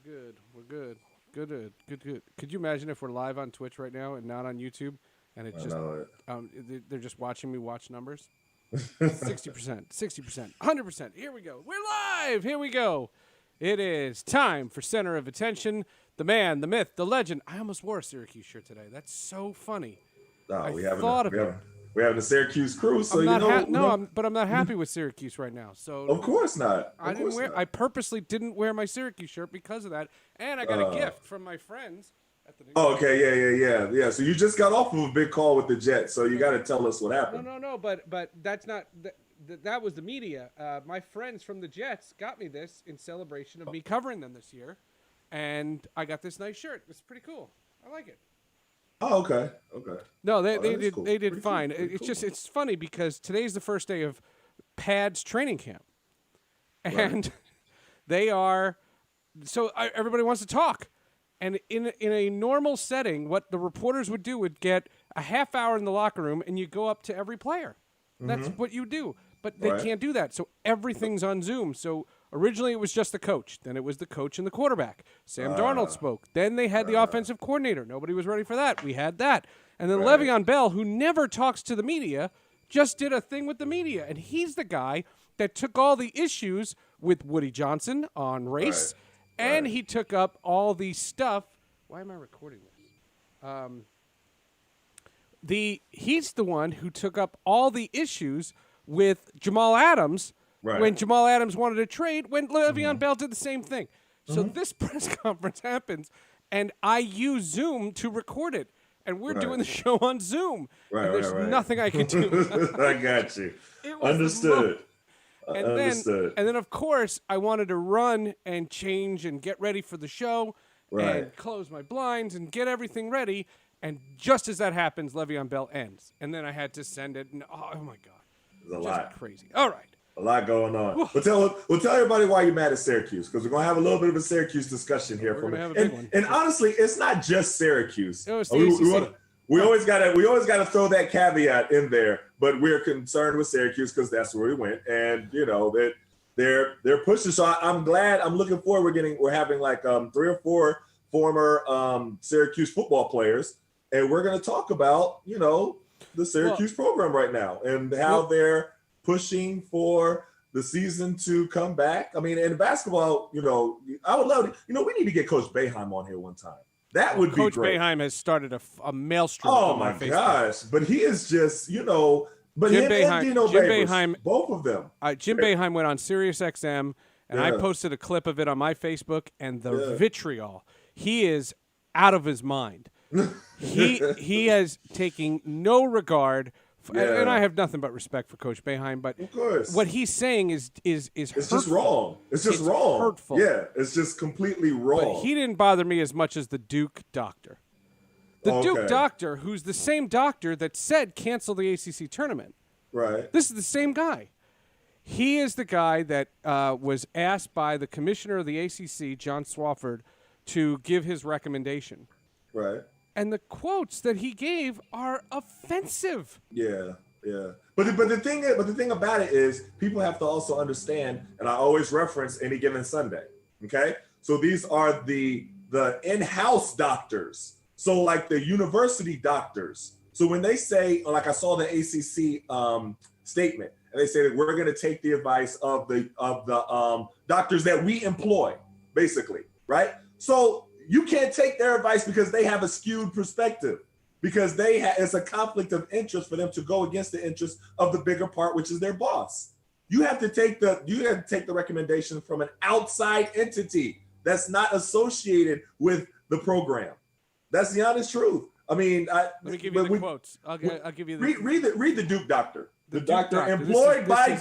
good. We're good. Good. Could you imagine if we're live on Twitch right now and not on YouTube, and it's I just know it. they're just watching me watch numbers? 60%, 60%, 100%. Here we go. We're live. Here we go. It is time for Center of Attention. The man, the myth, the legend. I almost wore a Syracuse shirt today. That's so funny. We're having a Syracuse crew, so but I'm not happy with Syracuse right now. So of course not. I purposely didn't wear my Syracuse shirt because of that, and I got a gift from my friends at the. Okay, yeah. So you just got off of a big call with the Jets, so you got to tell us what happened. No. But that's not. That was the media. My friends from the Jets got me this in celebration of me covering them this year, and I got this nice shirt. It's pretty cool. I like it. Oh, okay. No, they did cool. they did Pretty fine. cool. It's funny because today's the first day of Pad's training camp, and they are everybody wants to talk, and in a normal setting, what the reporters would do would get a half hour in the locker room, and you go up to every player. That's what you do, but they can't do that, so everything's on Zoom. So originally it was just the coach, then it was the coach and the quarterback. Sam Darnold spoke. Then they had the offensive coordinator. Nobody was ready for that. We had that. And then Le'Veon Bell, who never talks to the media, just did a thing with the media. And he's the guy that took all the issues with Woody Johnson on race, and he took up all the stuff. Why am I recording this? He's the one who took up all the issues with Jamal Adams when Jamal Adams wanted a trade, when Le'Veon Bell did the same thing. So this press conference happens, and I use Zoom to record it, and we're doing the show on Zoom. There's nothing I can do. I got you. Understood. And then, of course, I wanted to run and change and get ready for the show and close my blinds and get everything ready. And just as that happens, Le'Veon Bell ends. And then I had to send it. And oh my God. There's a lot. Crazy. All right. A lot going on. We'll tell everybody why you're mad at Syracuse, because we're going to have a little bit of a Syracuse discussion here. And honestly, it's not just Syracuse. We always got to throw that caveat in there, but we're concerned with Syracuse because that's where we went. And, that they're pushing. So I'm glad. I'm looking forward. We're having like 3 or 4 former Syracuse football players. And we're going to talk about, the Syracuse program right now and how they're pushing for the season to come back. I mean, in basketball, I would love to, we need to get Coach Boeheim on here one time. That would be great. Coach Boeheim has started a maelstrom. Oh my gosh. But he is just, but Jim Boeheim, both of them. Jim Boeheim went on Sirius XM, and I posted a clip of it on my Facebook, and the vitriol. He is out of his mind. He has taken no regard. And I have nothing but respect for Coach Boeheim, but of course, what he's saying is it's just wrong. It's just wrong. Hurtful. Yeah, it's just completely wrong. But he didn't bother me as much as the Duke doctor. The Duke doctor, who's the same doctor that said cancel the ACC tournament. Right. This is the same guy. He is the guy that was asked by the commissioner of the ACC, John Swofford, to give his recommendation. Right. And the quotes that he gave are offensive. Yeah. But the thing about it is people have to also understand, and I always reference Any Given Sunday. Okay, so these are the in-house doctors. So like the university doctors. So when they say, like I saw the ACC statement, and they say that we're going to take the advice of the doctors that we employ, basically, right? So you can't take their advice because they have a skewed perspective, because it's a conflict of interest for them to go against the interest of the bigger part, which is their boss. You have to take the recommendation from an outside entity that's not associated with the program. That's the honest truth. I mean, let me give you the quotes. I'll give you the read the Duke doctor. The doctor employed by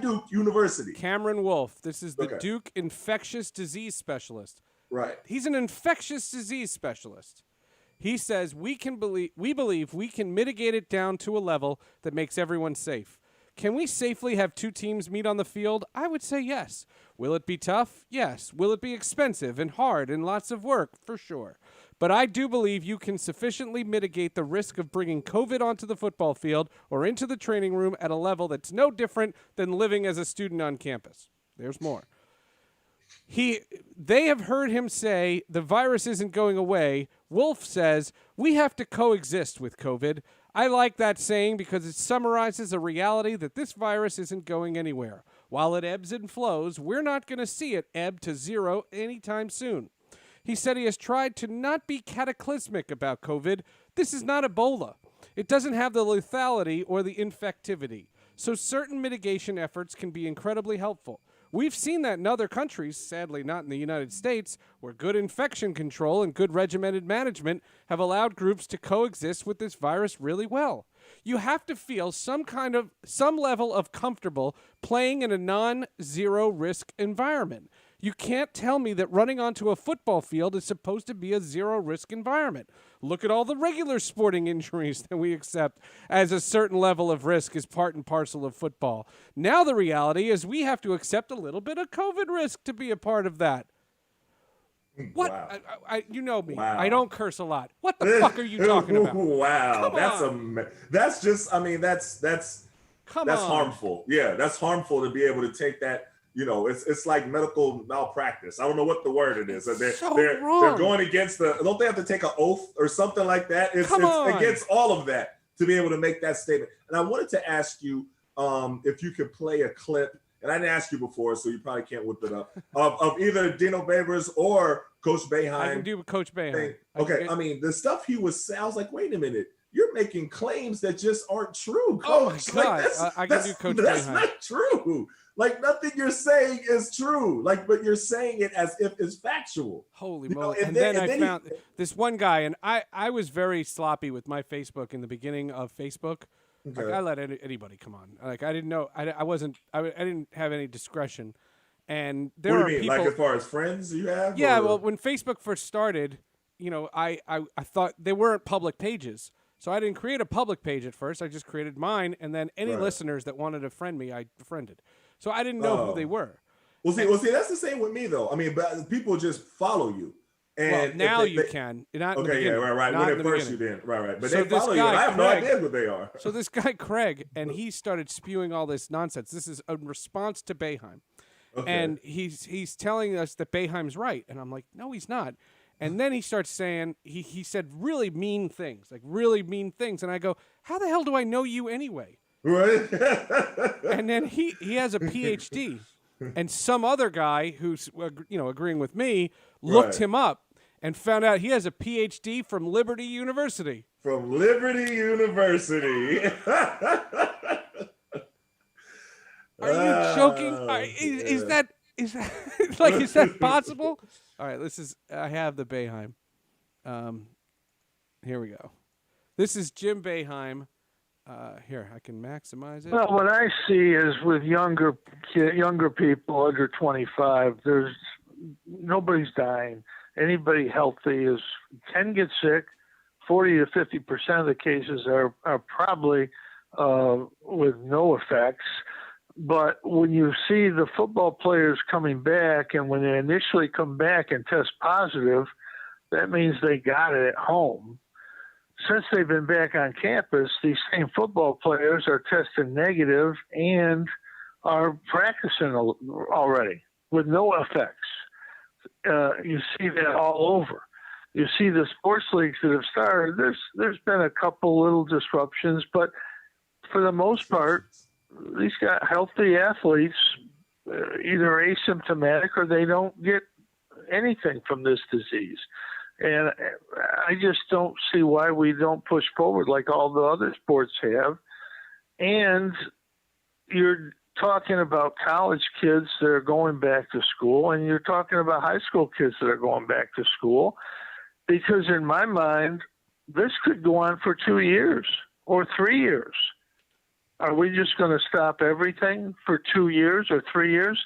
Duke University. Cameron Wolf. This is the Duke infectious disease specialist. Right. He's an infectious disease specialist. He says we believe we can mitigate it down to a level that makes everyone safe. Can we safely have 2 teams meet on the field? I would say yes. Will it be tough? Yes. Will it be expensive and hard and lots of work? For sure. But I do believe you can sufficiently mitigate the risk of bringing COVID onto the football field or into the training room at a level that's no different than living as a student on campus. There's more. They have heard him say the virus isn't going away. Wolf says we have to coexist with COVID. I like that saying because it summarizes a reality that this virus isn't going anywhere. While it ebbs and flows, we're not going to see it ebb to zero anytime soon. He said he has tried to not be cataclysmic about COVID. This is not Ebola. It doesn't have the lethality or the infectivity. So certain mitigation efforts can be incredibly helpful. We've seen that in other countries, sadly not in the United States, where good infection control and good regimented management have allowed groups to coexist with this virus really well. You have to feel some level of comfortable playing in a non-zero risk environment. You can't tell me that running onto a football field is supposed to be a zero-risk environment. Look at all the regular sporting injuries that we accept as a certain level of risk is part and parcel of football. Now the reality is we have to accept a little bit of COVID risk to be a part of that. What? Wow. You know me. Wow. I don't curse a lot. What the fuck are you talking about? Wow. Come That's just, I mean, that's Come on. harmful. Yeah, that's harmful to be able to take that. You know, it's like medical malpractice. I don't know what the word it is. They're going against don't they have to take an oath or something like that? It's against all of that to be able to make that statement. And I wanted to ask you if you could play a clip, and I didn't ask you before, so you probably can't whip it up, of either Dino Babers or Coach Boeheim. I can do Coach Boeheim. Okay, I mean, the stuff he was saying, I was like, wait a minute. You're making claims that just aren't true, Coach. Oh my God. I can do Coach Boeheim. That's not true. Like, nothing you're saying is true. Like, but you're saying it as if it's factual. Holy moly. And then I found this one guy, and I was very sloppy with my Facebook in the beginning of Facebook. Okay. Like, I let anybody come on. Like, I didn't know. I didn't have any discretion. And there what are do you mean? people, like, as far as friends you have? Yeah, or? well, when Facebook first started, you know, I thought they weren't public pages. So I didn't create a public page at first. I just created mine, and then any listeners that wanted to friend me, I befriended. So I didn't know who they were. Well, see, that's the same with me, though. I mean, but people just follow you. And now you can. Not okay, yeah, right. Not when at first beginning. you didn't. Right. But so they follow you. I have no idea who they are. So this guy, Craig, and he started spewing all this nonsense. This is a response to Boeheim. Okay. And he's telling us that Boeheim's right. And I'm like, no, he's not. And then he starts saying, he said really mean things. And I go, how the hell do I know you anyway? Right. And then he has a PhD, and some other guy who's agreeing with me looked him up and found out he has a PhD from Liberty University. From Liberty University. Are you joking? Is that like, is that possible? All right, I have the Boeheim. Here we go. This is Jim Boeheim. Here, I can maximize it. Well, what I see is with younger people under 25, nobody's dying. Anybody healthy can get sick. 40 to 50% of the cases are probably with no effects. But when you see the football players coming back, and when they initially come back and test positive, that means they got it at home. Since they've been back on campus, these same football players are testing negative and are practicing already with no effects. You see that all over. You see the sports leagues that have started, there's been a couple little disruptions, but for the most part, these got healthy athletes, either asymptomatic or they don't get anything from this disease. And I just don't see why we don't push forward like all the other sports have. And you're talking about college kids that are going back to school, and you're talking about high school kids that are going back to school, because in my mind, this could go on for 2 years or 3 years. Are we just going to stop everything for 2 years or 3 years?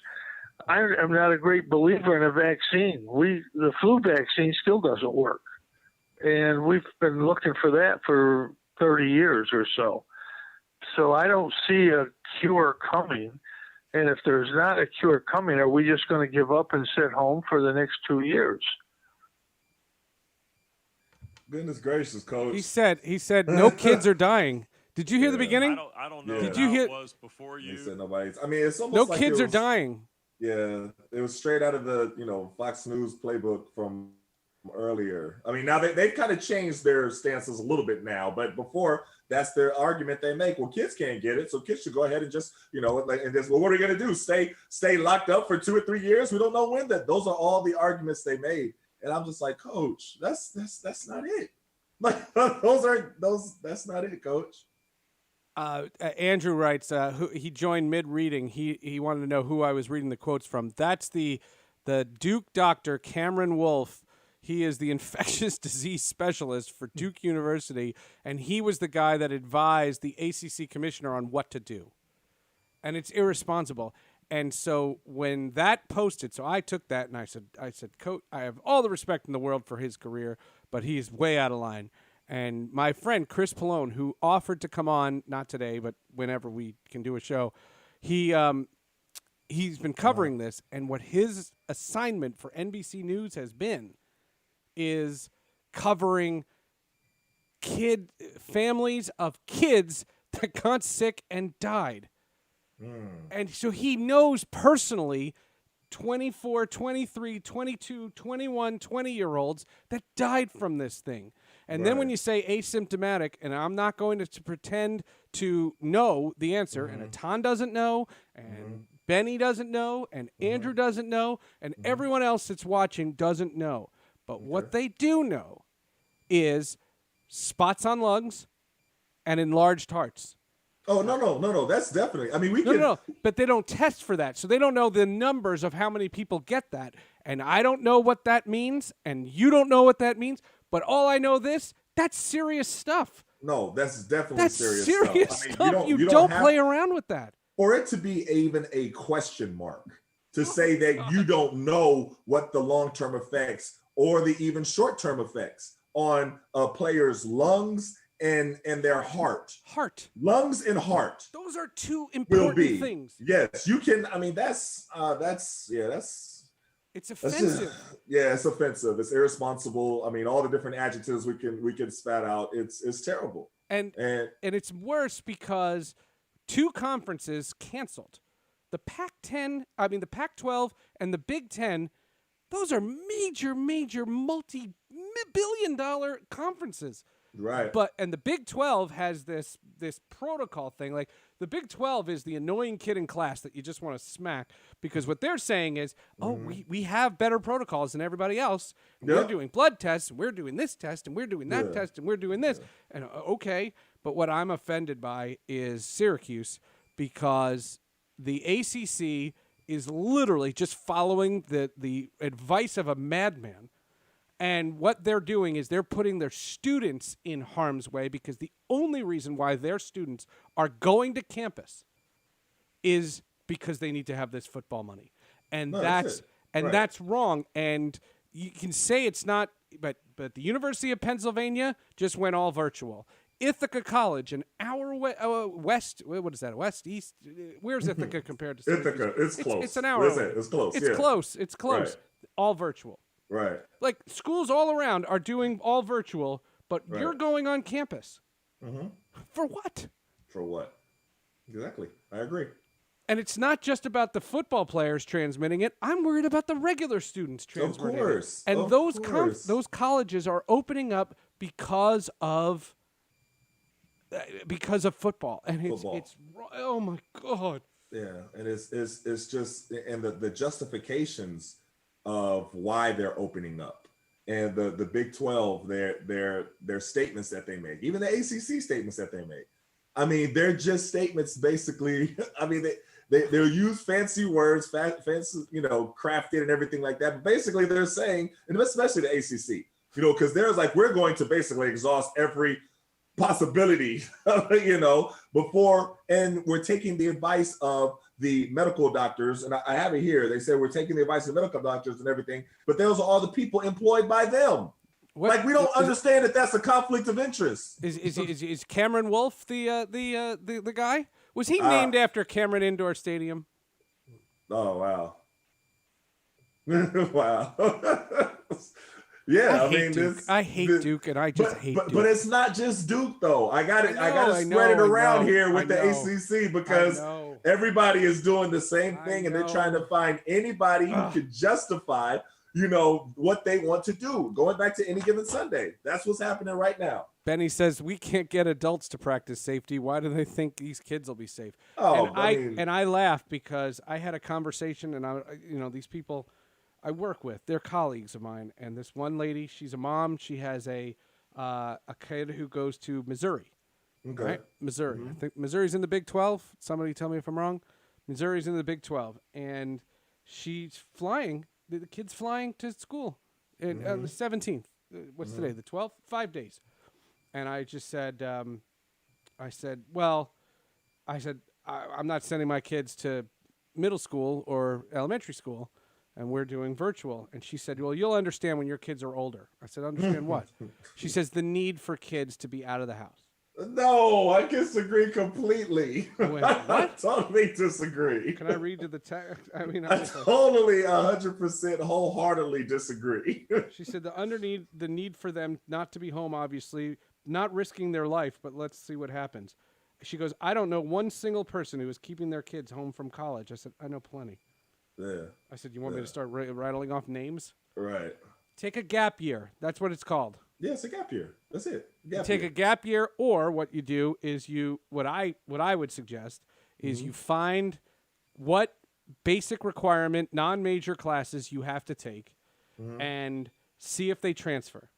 I am not a great believer in a vaccine. The flu vaccine still doesn't work. And we've been looking for that for 30 years or so. So I don't see a cure coming. And if there's not a cure coming, are we just going to give up and sit home for the next 2 years? Goodness gracious, Coach. He said no kids are dying. Did you hear the beginning? I don't know. Did you hear? It was before you? He said nobody's. I mean, it's almost no like kids are dying. Yeah, it was straight out of the Fox News playbook from earlier. I mean, now they've kind of changed their stances a little bit now, but before that's their argument they make. Well, kids can't get it, so kids should go ahead and just and just well, what are we gonna do? Stay locked up for 2 or 3 years? We don't know when. Those are all the arguments they made, and I'm just like, Coach, that's not it. Like that's not it, Coach. Andrew writes, he joined mid-reading. He wanted to know who I was reading the quotes from. That's the Duke doctor, Cameron Wolfe. He is the infectious disease specialist for Duke University, and he was the guy that advised the ACC commissioner on what to do. And it's irresponsible. And so when that posted, so I took that and I said, Coach, I have all the respect in the world for his career, but he's way out of line. And my friend Chris Pallone, who offered to come on, not today, but whenever we can do a show, he's been covering this, and what his assignment for NBC News has been is covering families of kids that got sick and died. And so he knows personally 24, 23, 22, 21, 20-year-olds that died from this thing. And then when you say asymptomatic, and I'm not going to pretend to know the answer, and Etan doesn't know, and Benny doesn't know, and Andrew doesn't know, and everyone else that's watching doesn't know. But what they do know is spots on lungs and enlarged hearts. Oh, no. That's definitely. I mean, No. But they don't test for that. So they don't know the numbers of how many people get that. And I don't know what that means. And you don't know what that means. But all I know that's serious stuff. No, that's definitely serious stuff. Serious stuff. You don't play around with that. For it to be even a question mark, to say that you don't know what the long-term effects or the even short-term effects on a player's lungs and their heart. Lungs and heart. Those are two important things. Yes, you can. I mean, that's it's offensive. It's offensive. It's irresponsible. I mean, all the different adjectives we can spat out. It's terrible. And it's worse because two conferences canceled. The Pac-12 and the Big Ten. Those are major multi-billion-dollar conferences. Right. And the Big 12 has this protocol thing. Like the Big 12 is the annoying kid in class that you just want to smack, because what they're saying is, we have better protocols than everybody else. We're doing blood tests, and we're doing this test, and we're doing that test, and we're doing this. And okay, but what I'm offended by is Syracuse, because the ACC is literally just following the advice of a madman. And what they're doing is they're putting their students in harm's way, because the only reason why their students are going to campus is because they need to have this football money. And that's wrong. And you can say it's not, but the University of Pennsylvania just went all virtual. Ithaca College, an hour west, what is that, west, east? Where's Ithaca compared to Syracuse? Ithaca, it's close. It's an hour away. It's close. It's close. Right. All virtual. Right. Like schools all around are doing all virtual, but you're going on campus. For what? For what? Exactly. I agree. And it's not just about the football players transmitting it. I'm worried about the regular students transmitting it. And those colleges are opening up because of football. And it's oh my God. Yeah, and it's just, and the justifications of why they're opening up, and the Big 12, their statements that they make, even the ACC statements that they make. I mean, they're just statements basically. I mean, they'll use fancy words, fancy, crafted and everything like that. But basically they're saying, and especially the ACC, because there's like, we're going to basically exhaust every possibility, before, and we're taking the advice of the medical doctors, and I have it here. They said we're taking the advice of medical doctors and everything, but those are all the people employed by them. We don't understand that that's a conflict of interest. Is Cameron Wolfe the guy? Was he named after Cameron Indoor Stadium? Oh wow, wow. Yeah, I hate Duke. I hate Duke, and I just hate Duke. But it's not just Duke though. I got to I spread it around know, here with the know. ACC because everybody is doing the same thing, and they're trying to find anybody who could justify, what they want to do. Going back to Any Given Sunday, that's what's happening right now. Benny says we can't get adults to practice safety. Why do they think these kids will be safe? Oh, and I laugh because I had a conversation, and these people I work with, they're colleagues of mine, and this one lady, she's a mom. She has a kid who goes to Missouri. Okay. Right? Missouri. I think Missouri's in the Big 12. Somebody tell me if I'm wrong. Missouri's in the Big 12, and she's flying. The kid's flying to school on the 17th. What's today? The 12th? 5 days. And I just said, I'm not sending my kids to middle school or elementary school, and we're doing virtual. And she said, well, you'll understand when your kids are older. I said, understand what? She says, the need for kids to be out of the house. No, I disagree completely. I went, what? I totally disagree. Can I read to the text? I mean, I totally 100% wholeheartedly disagree. She said the need for them not to be home, obviously, not risking their life, but let's see what happens. She goes, I don't know one single person who is keeping their kids home from college. I said, I know plenty. Yeah. I said, you want me to start rattling off names? Right. Take a gap year. That's what it's called. Yeah, it's a gap year. That's it. Take a gap year, or what you do is what I would suggest is you find what basic requirement non-major classes you have to take and see if they transfer.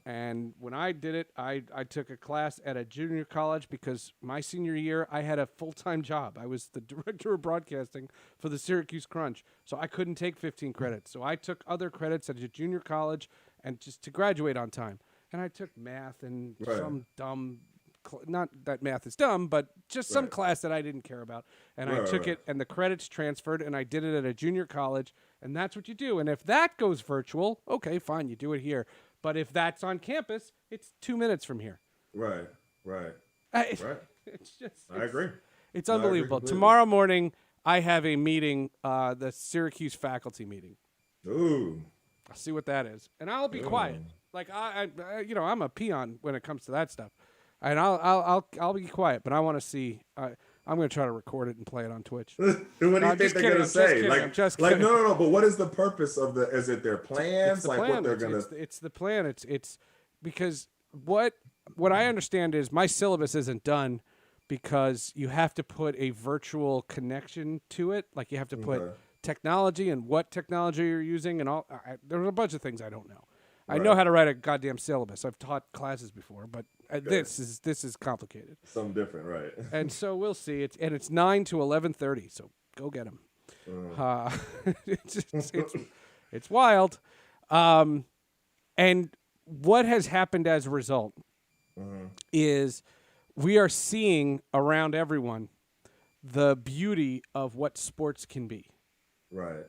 And when I did it, I took a class at a junior college because my senior year I had a full-time job. I was the director of broadcasting for the Syracuse Crunch, so I couldn't take 15 credits. So I took other credits at a junior college and just to graduate on time. And I took math and some dumb, not that math is dumb, but just some class that I didn't care about. And I took it, and the credits transferred, and I did it at a junior college. And that's what you do. And if that goes virtual, okay, fine, you do it here. But if that's on campus, it's 2 minutes from here. Right. It's just, I agree. It's unbelievable. Tomorrow morning, I have a meeting, the Syracuse faculty meeting. Ooh. I'll see what that is, and I'll be quiet. Like I'm a peon when it comes to that stuff, and I'll be quiet. But I want to see. I'm going to try to record it and play it on Twitch. What do you think they're going to say? Like no. But what is the purpose of the? Is it their plans? It's the like plan. What they're going to? It's the plan. It's because what I understand is my syllabus isn't done because you have to put a virtual connection to it. Like you have to put technology and what technology you're using and all. There's a bunch of things I don't know. I know how to write a goddamn syllabus. I've taught classes before, but this is complicated. Something different, right? And so we'll see. It's 9 to 11:30. So go get them. It's wild. And what has happened as a result is we are seeing around everyone the beauty of what sports can be. Right.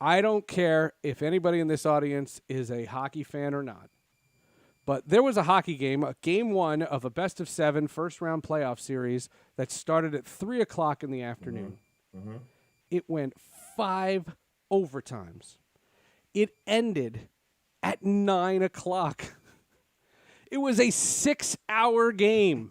I don't care if anybody in this audience is a hockey fan or not, but there was a hockey game, game one of a best-of-7 first-round playoff series that started at 3 o'clock in the afternoon. It went 5 overtimes. It ended at 9 o'clock. It was a 6-hour game.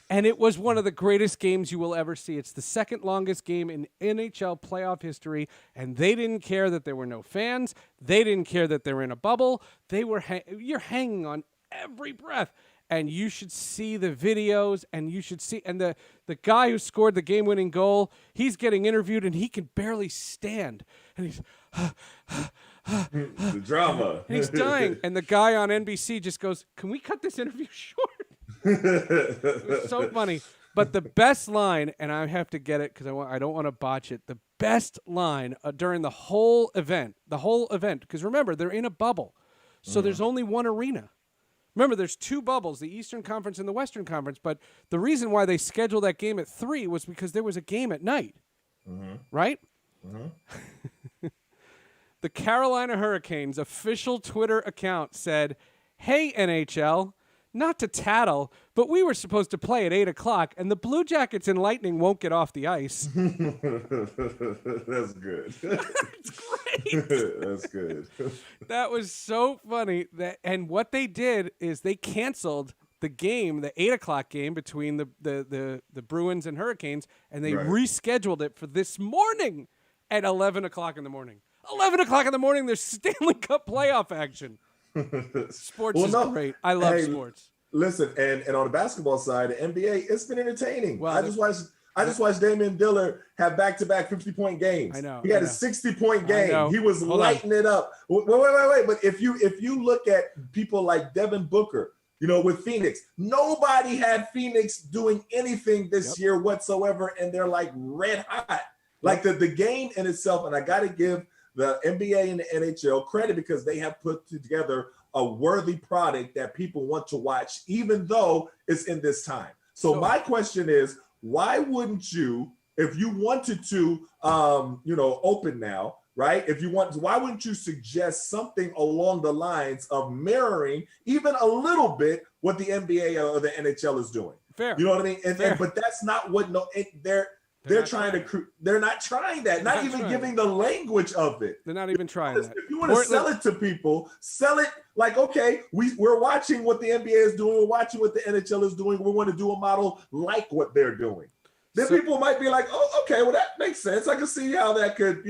And it was one of the greatest games you will ever see. It's the second longest game in NHL playoff history, and they didn't care that there were no fans. They didn't care that they were in a bubble. They were you're hanging on every breath, and you should see the videos, and you should see. And the guy who scored the game-winning goal, he's getting interviewed, and he can barely stand, and he's the drama. And he's dying, and the guy on NBC just goes, "Can we cut this interview short?" It was so funny. But the best line, and I have to get it because I don't want to botch it, the best line during the whole event, because remember, they're in a bubble. So there's only one arena. Remember, there's 2 bubbles, the Eastern Conference and the Western Conference. But the reason why they scheduled that game at 3 was because there was a game at night. Right? The Carolina Hurricanes official Twitter account said, "Hey, NHL, not to tattle, but we were supposed to play at 8 o'clock, and the Blue Jackets and Lightning won't get off the ice." That's good. It's great. great. That's good. That was so funny. And what they did is they canceled the game, the 8:00 game between the Bruins and Hurricanes, and they Right. rescheduled it for this morning at 11:00 in the morning. 11:00 in the morning, there's Stanley Cup playoff action. Sports is great. I love sports. Listen, and on the basketball side, the NBA, it's been entertaining. Well, I just watched Damian Lillard have back-to-back 50-point games. I know. He had a 60-point game. He was lighting it up. Wait. But if you look at people like Devin Booker, with Phoenix, nobody had Phoenix doing anything this year whatsoever, and they're like red hot. Like the game in itself, and I got to give the NBA and the NHL credit because they have put together a worthy product that people want to watch, even though it's in this time. So my question is, why wouldn't you, if you wanted to, open now, right? Why wouldn't you suggest something along the lines of mirroring even a little bit what the NBA or the NHL is doing? Fair. You know what I mean? But that's not what they're trying to. They're not trying that. Not even giving the language of it. They're not even trying that. If you want to sell it to people, sell it like, okay, we're watching what the NBA is doing. We're watching what the NHL is doing. We want to do a model like what they're doing. Then people might be like, oh, okay, well, that makes sense. I can see how that could,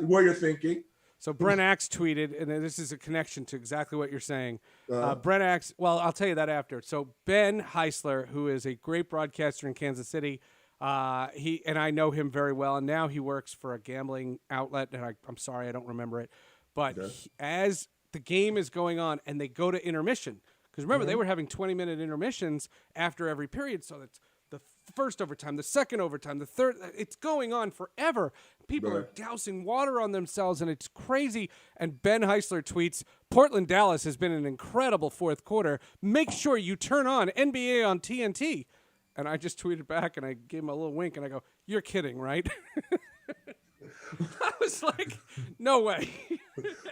where you're thinking. So Brent Axe tweeted, and this is a connection to exactly what you're saying. Brent Axe, well, I'll tell you that after. So Ben Heisler, who is a great broadcaster in Kansas City, he and I know him very well, and now he works for a gambling outlet, and I'm sorry, I don't remember it. But as the game is going on and they go to intermission, because remember, they were having 20-minute intermissions after every period, so that's the first overtime, the second overtime, the third. It's going on forever. People are dousing water on themselves, and it's crazy. And Ben Heisler tweets, Portland, Dallas has been an incredible fourth quarter. Make sure you turn on NBA on TNT. And I just tweeted back, and I gave him a little wink, and I go, you're kidding, right? I was like, no way.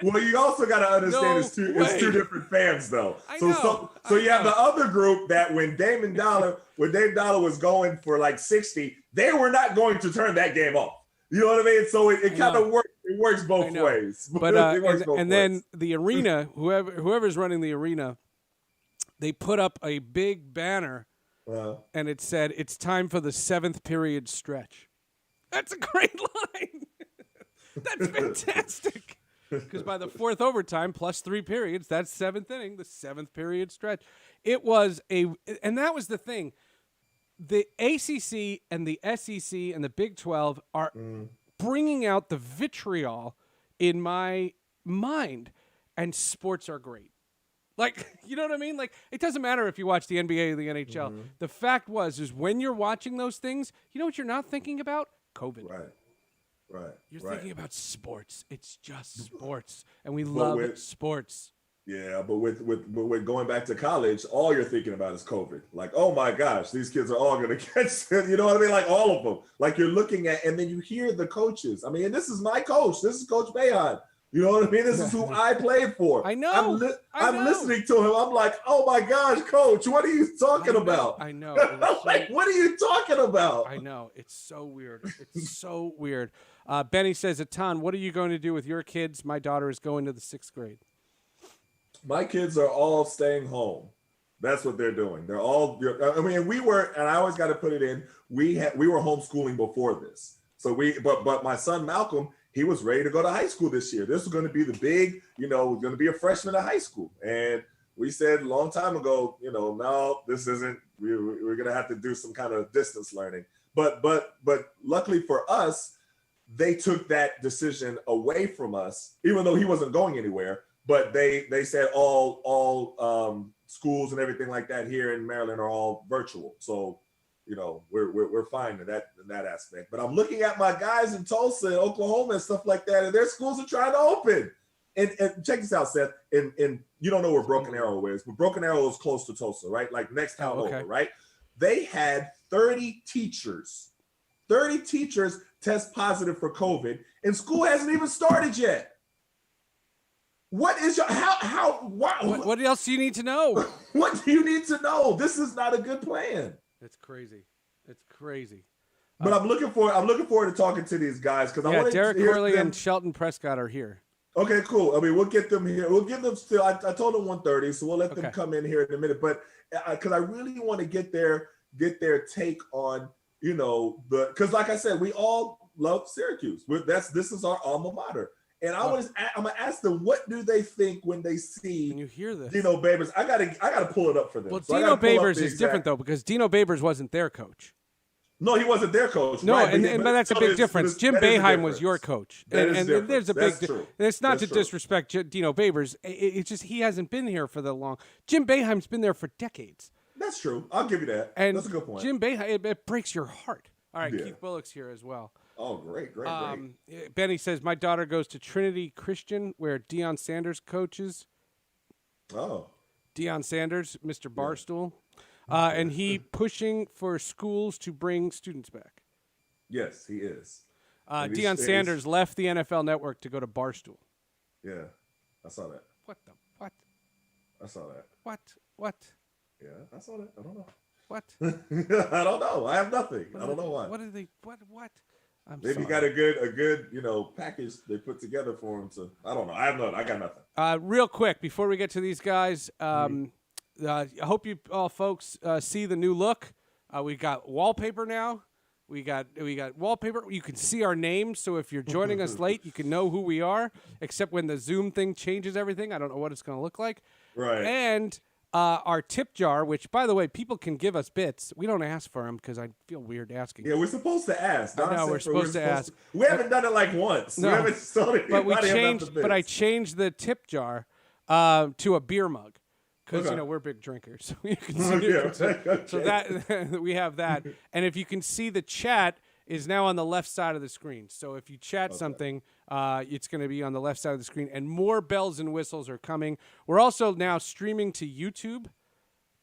Well, you also got to understand it's two different fans, though. So you have the other group that when Dame Dollar was going for like 60, they were not going to turn that game off. You know what I mean? So it kind of works. It works both ways. But then the arena, whoever's running the arena, they put up a big banner, and it said, "It's time for the 7th period stretch." That's a great line. That's fantastic. Because by the 4th overtime plus 3 periods, that's 7th inning, the 7th period stretch. It was and that was the thing. The ACC and the SEC and the Big 12 are bringing out the vitriol in my mind, and sports are great. Like, you know what I mean? Like, it doesn't matter if you watch the NBA or the NHL. Mm-hmm. The fact is when you're watching those things, you know what you're not thinking about? COVID. Right. You're thinking about sports. It's just sports, and we love sports. Yeah, but with going back to college, all you're thinking about is COVID. Like, oh my gosh, these kids are all going to catch it. You know what I mean? Like all of them. Like you're looking at, and then you hear the coaches. I mean, this is my coach. This is Coach Bayon. You know what I mean? This is who I played for. I know. I'm listening to him. I'm like, oh my gosh, Coach, what are you talking about? I know. Like, what are you talking about? I know. It's so weird. It's so weird. Benny says, Etan, what are you going to do with your kids? My daughter is going to the 6th grade. My kids are all staying home. That's what they're doing. They're all, I mean, and I always got to put it in, we were homeschooling before this. So but my son, Malcolm, he was ready to go to high school this year. This was going to be the big, going to be a freshman in high school. And we said a long time ago, no, this isn't, we're going to have to do some kind of distance learning. But luckily for us, they took that decision away from us, even though he wasn't going anywhere. But they said all schools and everything like that here in Maryland are all virtual. So, we're fine in that aspect. But I'm looking at my guys in Tulsa and Oklahoma and stuff like that, and their schools are trying to open. And check this out, Seth. And you don't know where Broken Arrow is, but Broken Arrow is close to Tulsa, right? Like next town over, right? They had 30 teachers test positive for COVID, and school hasn't even started yet. What is your what else do you need to know? What do you need to know? This is not a good plan. It's crazy. It's crazy. But I'm looking forward to talking to these guys because I want to Derek hear Corley them. and Shelton Prescott are here. Okay, cool. I mean, we'll get them here. We'll give them still. I told them 1:30, so we'll let them come in here in a minute. But because I really want to get their take on, because like I said, we all love Syracuse. This is our alma mater. And I'm gonna ask them, what do they think when they see When you hear this, Dino Babers? I gotta pull it up for them. Well, So Dino Babers is different though because Dino Babers wasn't their coach. No, he wasn't their coach. No, right, but that's a big difference. Jim Boeheim was your coach, and there's a big. And it's not to disrespect Dino Babers. It's just he hasn't been here for the long. Jim Boeheim's been there for decades. That's true. I'll give you that. And that's a good point. Jim Boeheim, it breaks your heart. All right, Keith Bullock's here as well. Oh, great. Benny says, my daughter goes to Trinity Christian, where Deion Sanders coaches. Oh. Deion Sanders, Mr. Barstool. And he pushing for schools to bring students back. Yes, he is. Deion Sanders left the NFL Network to go to Barstool. Yeah, I saw that. What? I saw that. What? Yeah, I saw that. I don't know. What? I don't know. I have nothing. I don't know why. What are they? What? Maybe he got a good package they put together for him. So I don't know. I got nothing. Real quick before we get to these guys, I hope you all folks see the new look. We got wallpaper now. We got wallpaper. You can see our names, so if you're joining us late, you can know who we are. Except when the Zoom thing changes everything, I don't know what it's going to look like. Right. And our tip jar, which, by the way, people can give us bits. We don't ask for them because I feel weird asking. Yeah, we're supposed to ask. No, we're supposed to ask. We haven't done it like once. No, we haven't started. But I changed the tip jar to a beer mug because we're big drinkers. So you can see it. So that we have that, and if you can see, the chat is now on the left side of the screen. So if you chat something, it's going to be on the left side of the screen. And more bells and whistles are coming. We're also now streaming to YouTube.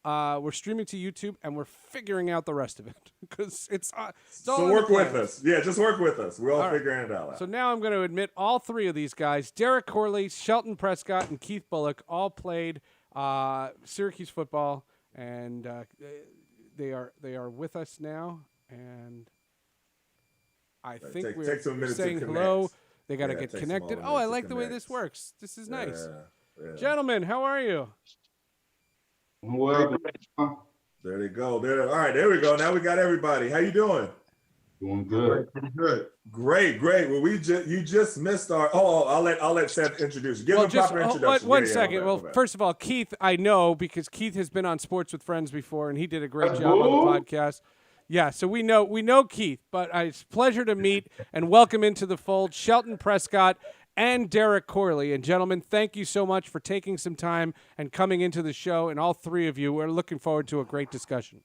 We're streaming to YouTube, and we're figuring out the rest of it because it's all. So work with us. Yeah, just work with us. We're all figuring it out. So now I'm going to admit all three of these guys: Derek Corley, Shelton Prescott, and Keith Bullock, all played Syracuse football, and they are with us now. And I think we're saying hello. They got to get connected. Oh, I like the way this works. This is nice. Yeah. Gentlemen, how are you? Well, there they go. All right, there we go. Now we got everybody. How you doing? Doing good. Good. Great. Well, you just missed our. Oh, I'll let Seth introduce you. Give him a proper introduction. One second. Well, first of all, Keith, I know because Keith has been on Sports with Friends before, and he did a great job on the podcast. Yeah, so we know Keith, but it's a pleasure to meet and welcome into the fold Shelton Prescott and Derek Corley. And gentlemen, thank you so much for taking some time and coming into the show. And all three of you, we're looking forward to a great discussion.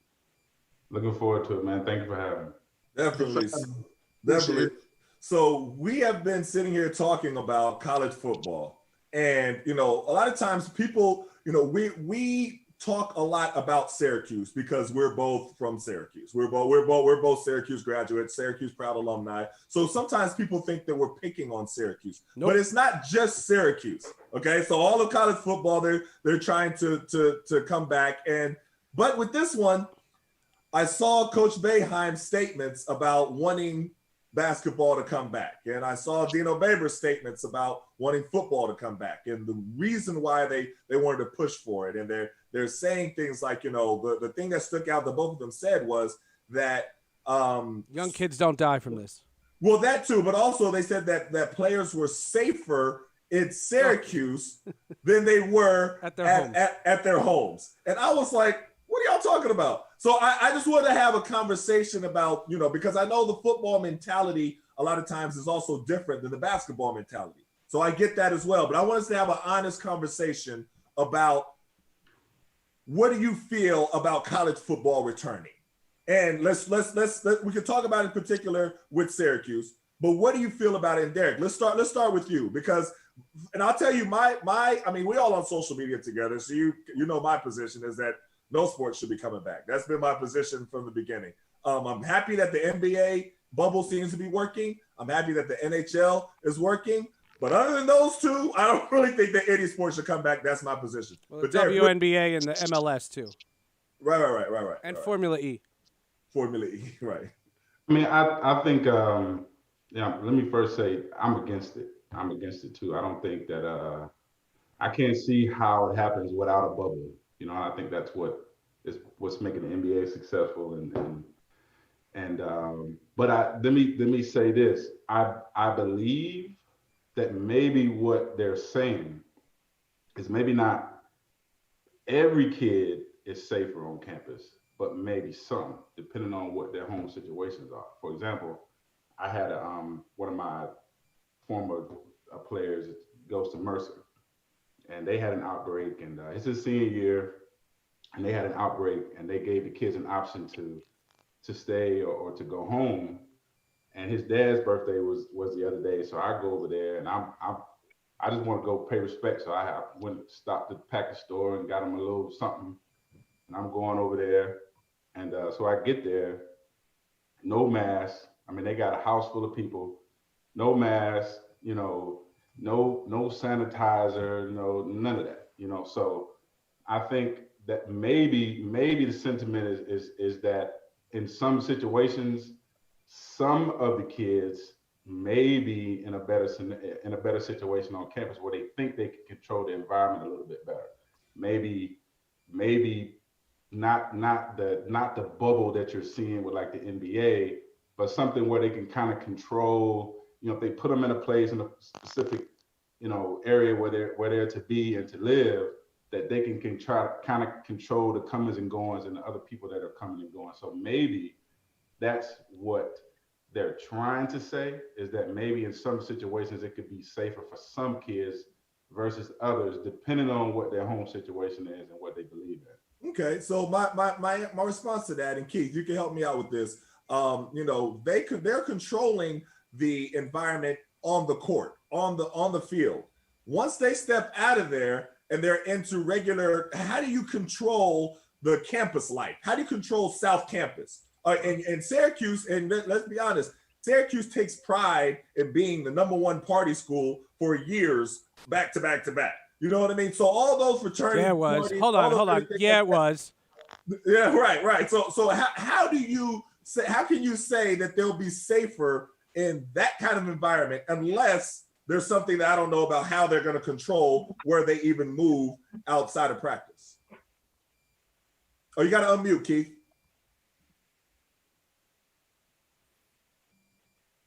Looking forward to it, man. Thank you for having me. Definitely. So we have been sitting here talking about college football, and a lot of times people, we talk a lot about Syracuse because we're both from Syracuse. We're both Syracuse graduates, Syracuse proud alumni. So sometimes people think that we're picking on Syracuse, but it's not just Syracuse. Okay, so all of college football, they're trying to come back, but with this one, I saw Coach Boeheim's statements about wanting basketball to come back, and I saw Dino Babers' statements about wanting football to come back, and the reason why they wanted to push for it. And they're saying things like, the thing that stuck out that both of them said was that young kids don't die from this. Well, that too, but also they said that players were safer in Syracuse than they were at their homes. And I was like, what are y'all talking about? So I just wanted to have a conversation about, because I know the football mentality a lot of times is also different than the basketball mentality. So I get that as well. But I want us to have an honest conversation about what do you feel about college football returning? And let's we can talk about it in particular with Syracuse, but what do you feel about it in Derek? Let's start with you, because, and I'll tell you we all on social media together. So you know my position is that no sports should be coming back. That's been my position from the beginning. I'm happy that the NBA bubble seems to be working. I'm happy that the NHL is working. But other than those two, I don't really think that any sport should come back. That's my position. Well, but the WNBA and the MLS too. Right. And Formula E. Formula E, right. I mean, I think, yeah, let me first say I'm against it. I'm against it too. I don't think that, I can't see how it happens without a bubble. You know, I think that's what's making the NBA successful. But let me say this. I believe that maybe what they're saying is maybe not every kid is safer on campus, but maybe some, depending on what their home situations are. For example, I had one of my former players goes to Mercer, and they had an outbreak, and it's his senior year, and they had an outbreak, and they gave the kids an option to stay or to go home. And his dad's birthday was the other day, so I go over there, and I just want to go pay respect. So I went stopped at the package store and got him a little something, and I'm going over there, and so I get there, no mask. I mean, they got a house full of people, no mask, no sanitizer, no none of that, So I think that maybe the sentiment is that in some situations, some of the kids may be in a better situation on campus where they think they can control the environment a little bit better. Maybe not the bubble that you're seeing with like the NBA, but something where they can kind of control. If they put them in a place in a specific, area where they're to be and to live, that they can try to kind of control the comings and goings and the other people that are coming and going. So maybe that's what they're trying to say, is that maybe in some situations it could be safer for some kids versus others, depending on what their home situation is and what they believe in. Okay, so my response to that, and Keith, you can help me out with this. They're controlling the environment on the court, on the field. Once they step out of there and they're into regular, how do you control the campus life? How do you control South Campus? And Syracuse, and let's be honest, Syracuse takes pride in being the #1 party school for years, back to back to back. You know what I mean? So all those fraternity Yeah, it was. parties, Hold on. Yeah, it was. Yeah, right. So how do you say? How can you say that they'll be safer in that kind of environment unless there's something that I don't know about how they're going to control where they even move outside of practice? Oh, you got to unmute, Keith.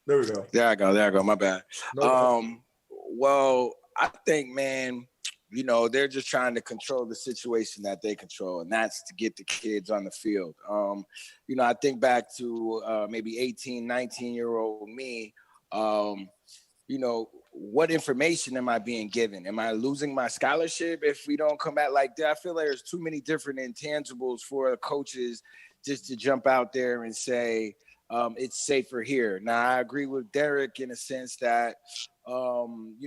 There we go. There I go. My bad. No. Well, I think, man, they're just trying to control the situation that they control, and that's to get the kids on the field. I think back to maybe 18, 19-year-old me. What information am I being given? Am I losing my scholarship if we don't come out like that? I feel like there's too many different intangibles for coaches just to jump out there and say, it's safer here. Now, I agree with Derek in a sense that, 18,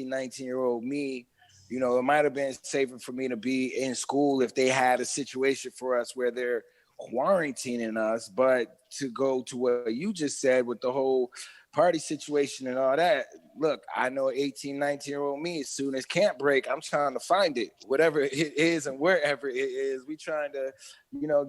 19-year-old me, it might have been safer for me to be in school if they had a situation for us where they're quarantining us. But to go to what you just said with the whole party situation and all that, look, I know 18, 19-year-old me, as soon as camp break, I'm trying to find it, whatever it is and wherever it is. We trying to,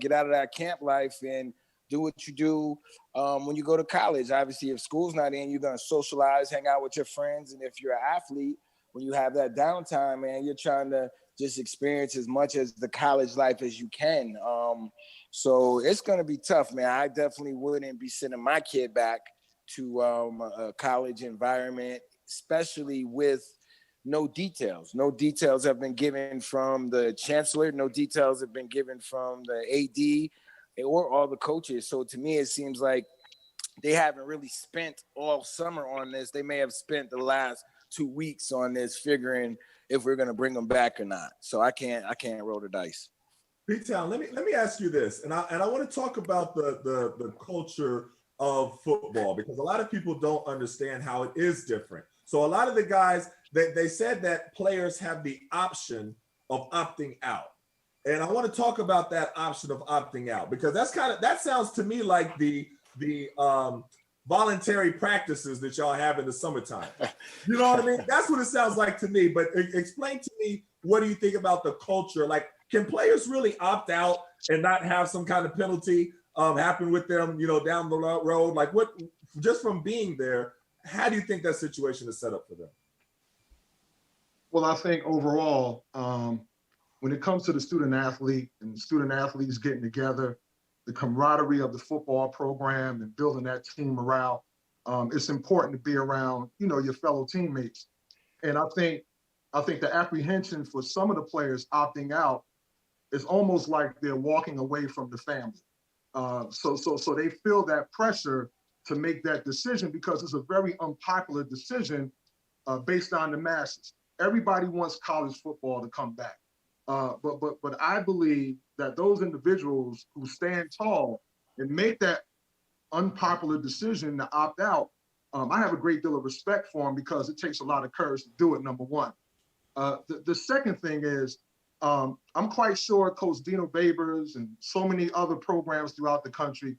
get out of that camp life and do what you do when you go to college. Obviously, if school's not in, you're going to socialize, hang out with your friends. And if you're an athlete, when you have that downtime, man, you're trying to just experience as much as the college life as you can. So it's going to be tough, man. I definitely wouldn't be sending my kid back to a college environment, especially with no details. No details have been given from the chancellor. No details have been given from the AD or all the coaches. So to me, it seems like they haven't really spent all summer on this. They may have spent the last 2 weeks on this, figuring if we're going to bring them back or not. So I can't roll the dice. P-Town, let me ask you this, and I want to talk about the culture of football, because a lot of people don't understand how it is different. So a lot of the guys, they said that players have the option of opting out. And I want to talk about that option of opting out, because that sounds to me like the voluntary practices that y'all have in the summertime. You know what I mean? That's what it sounds like to me. But explain to me, what do you think about the culture? Like, can players really opt out and not have some kind of penalty? happen with them, down the road? Like what, just from being there, how do you think that situation is set up for them? Well, I think overall, when it comes to the student athlete and student athletes getting together, the camaraderie of the football program and building that team morale, it's important to be around, your fellow teammates. And I think the apprehension for some of the players opting out is almost like they're walking away from the family. So they feel that pressure to make that decision because it's a very unpopular decision based on the masses. Everybody wants college football to come back. But I believe that those individuals who stand tall and make that unpopular decision to opt out, I have a great deal of respect for them because it takes a lot of courage to do it, number one. The second thing is, I'm quite sure Coach Dino Babers and so many other programs throughout the country,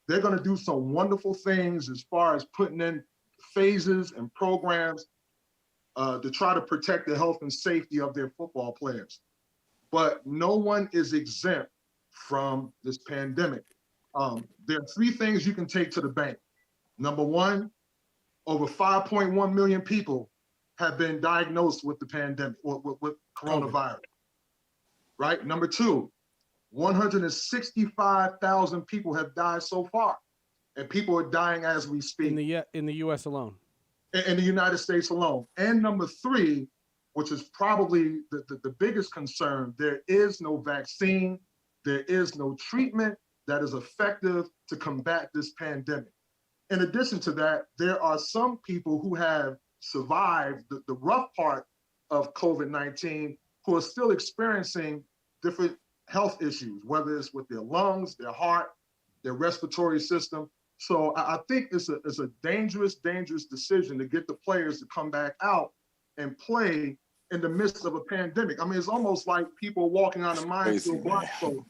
they're going to do some wonderful things as far as putting in phases and programs to try to protect the health and safety of their football players. But no one is exempt from this pandemic. There are three things you can take to the bank. Number one, over 5.1 million people have been diagnosed with the pandemic, with coronavirus, right? Number two, 165,000 people have died so far, and people are dying as we speak. In the U.S. alone. In the United States alone. And number three, which is probably the biggest concern, there is no vaccine, there is no treatment that is effective to combat this pandemic. In addition to that, there are some people who have survived the rough part of COVID-19 who are still experiencing different health issues, whether it's with their lungs, their heart, their respiratory system. So I think it's a dangerous decision to get the players to come back out and play in the midst of a pandemic. I mean, it's almost like people walking on a minefield blindfold.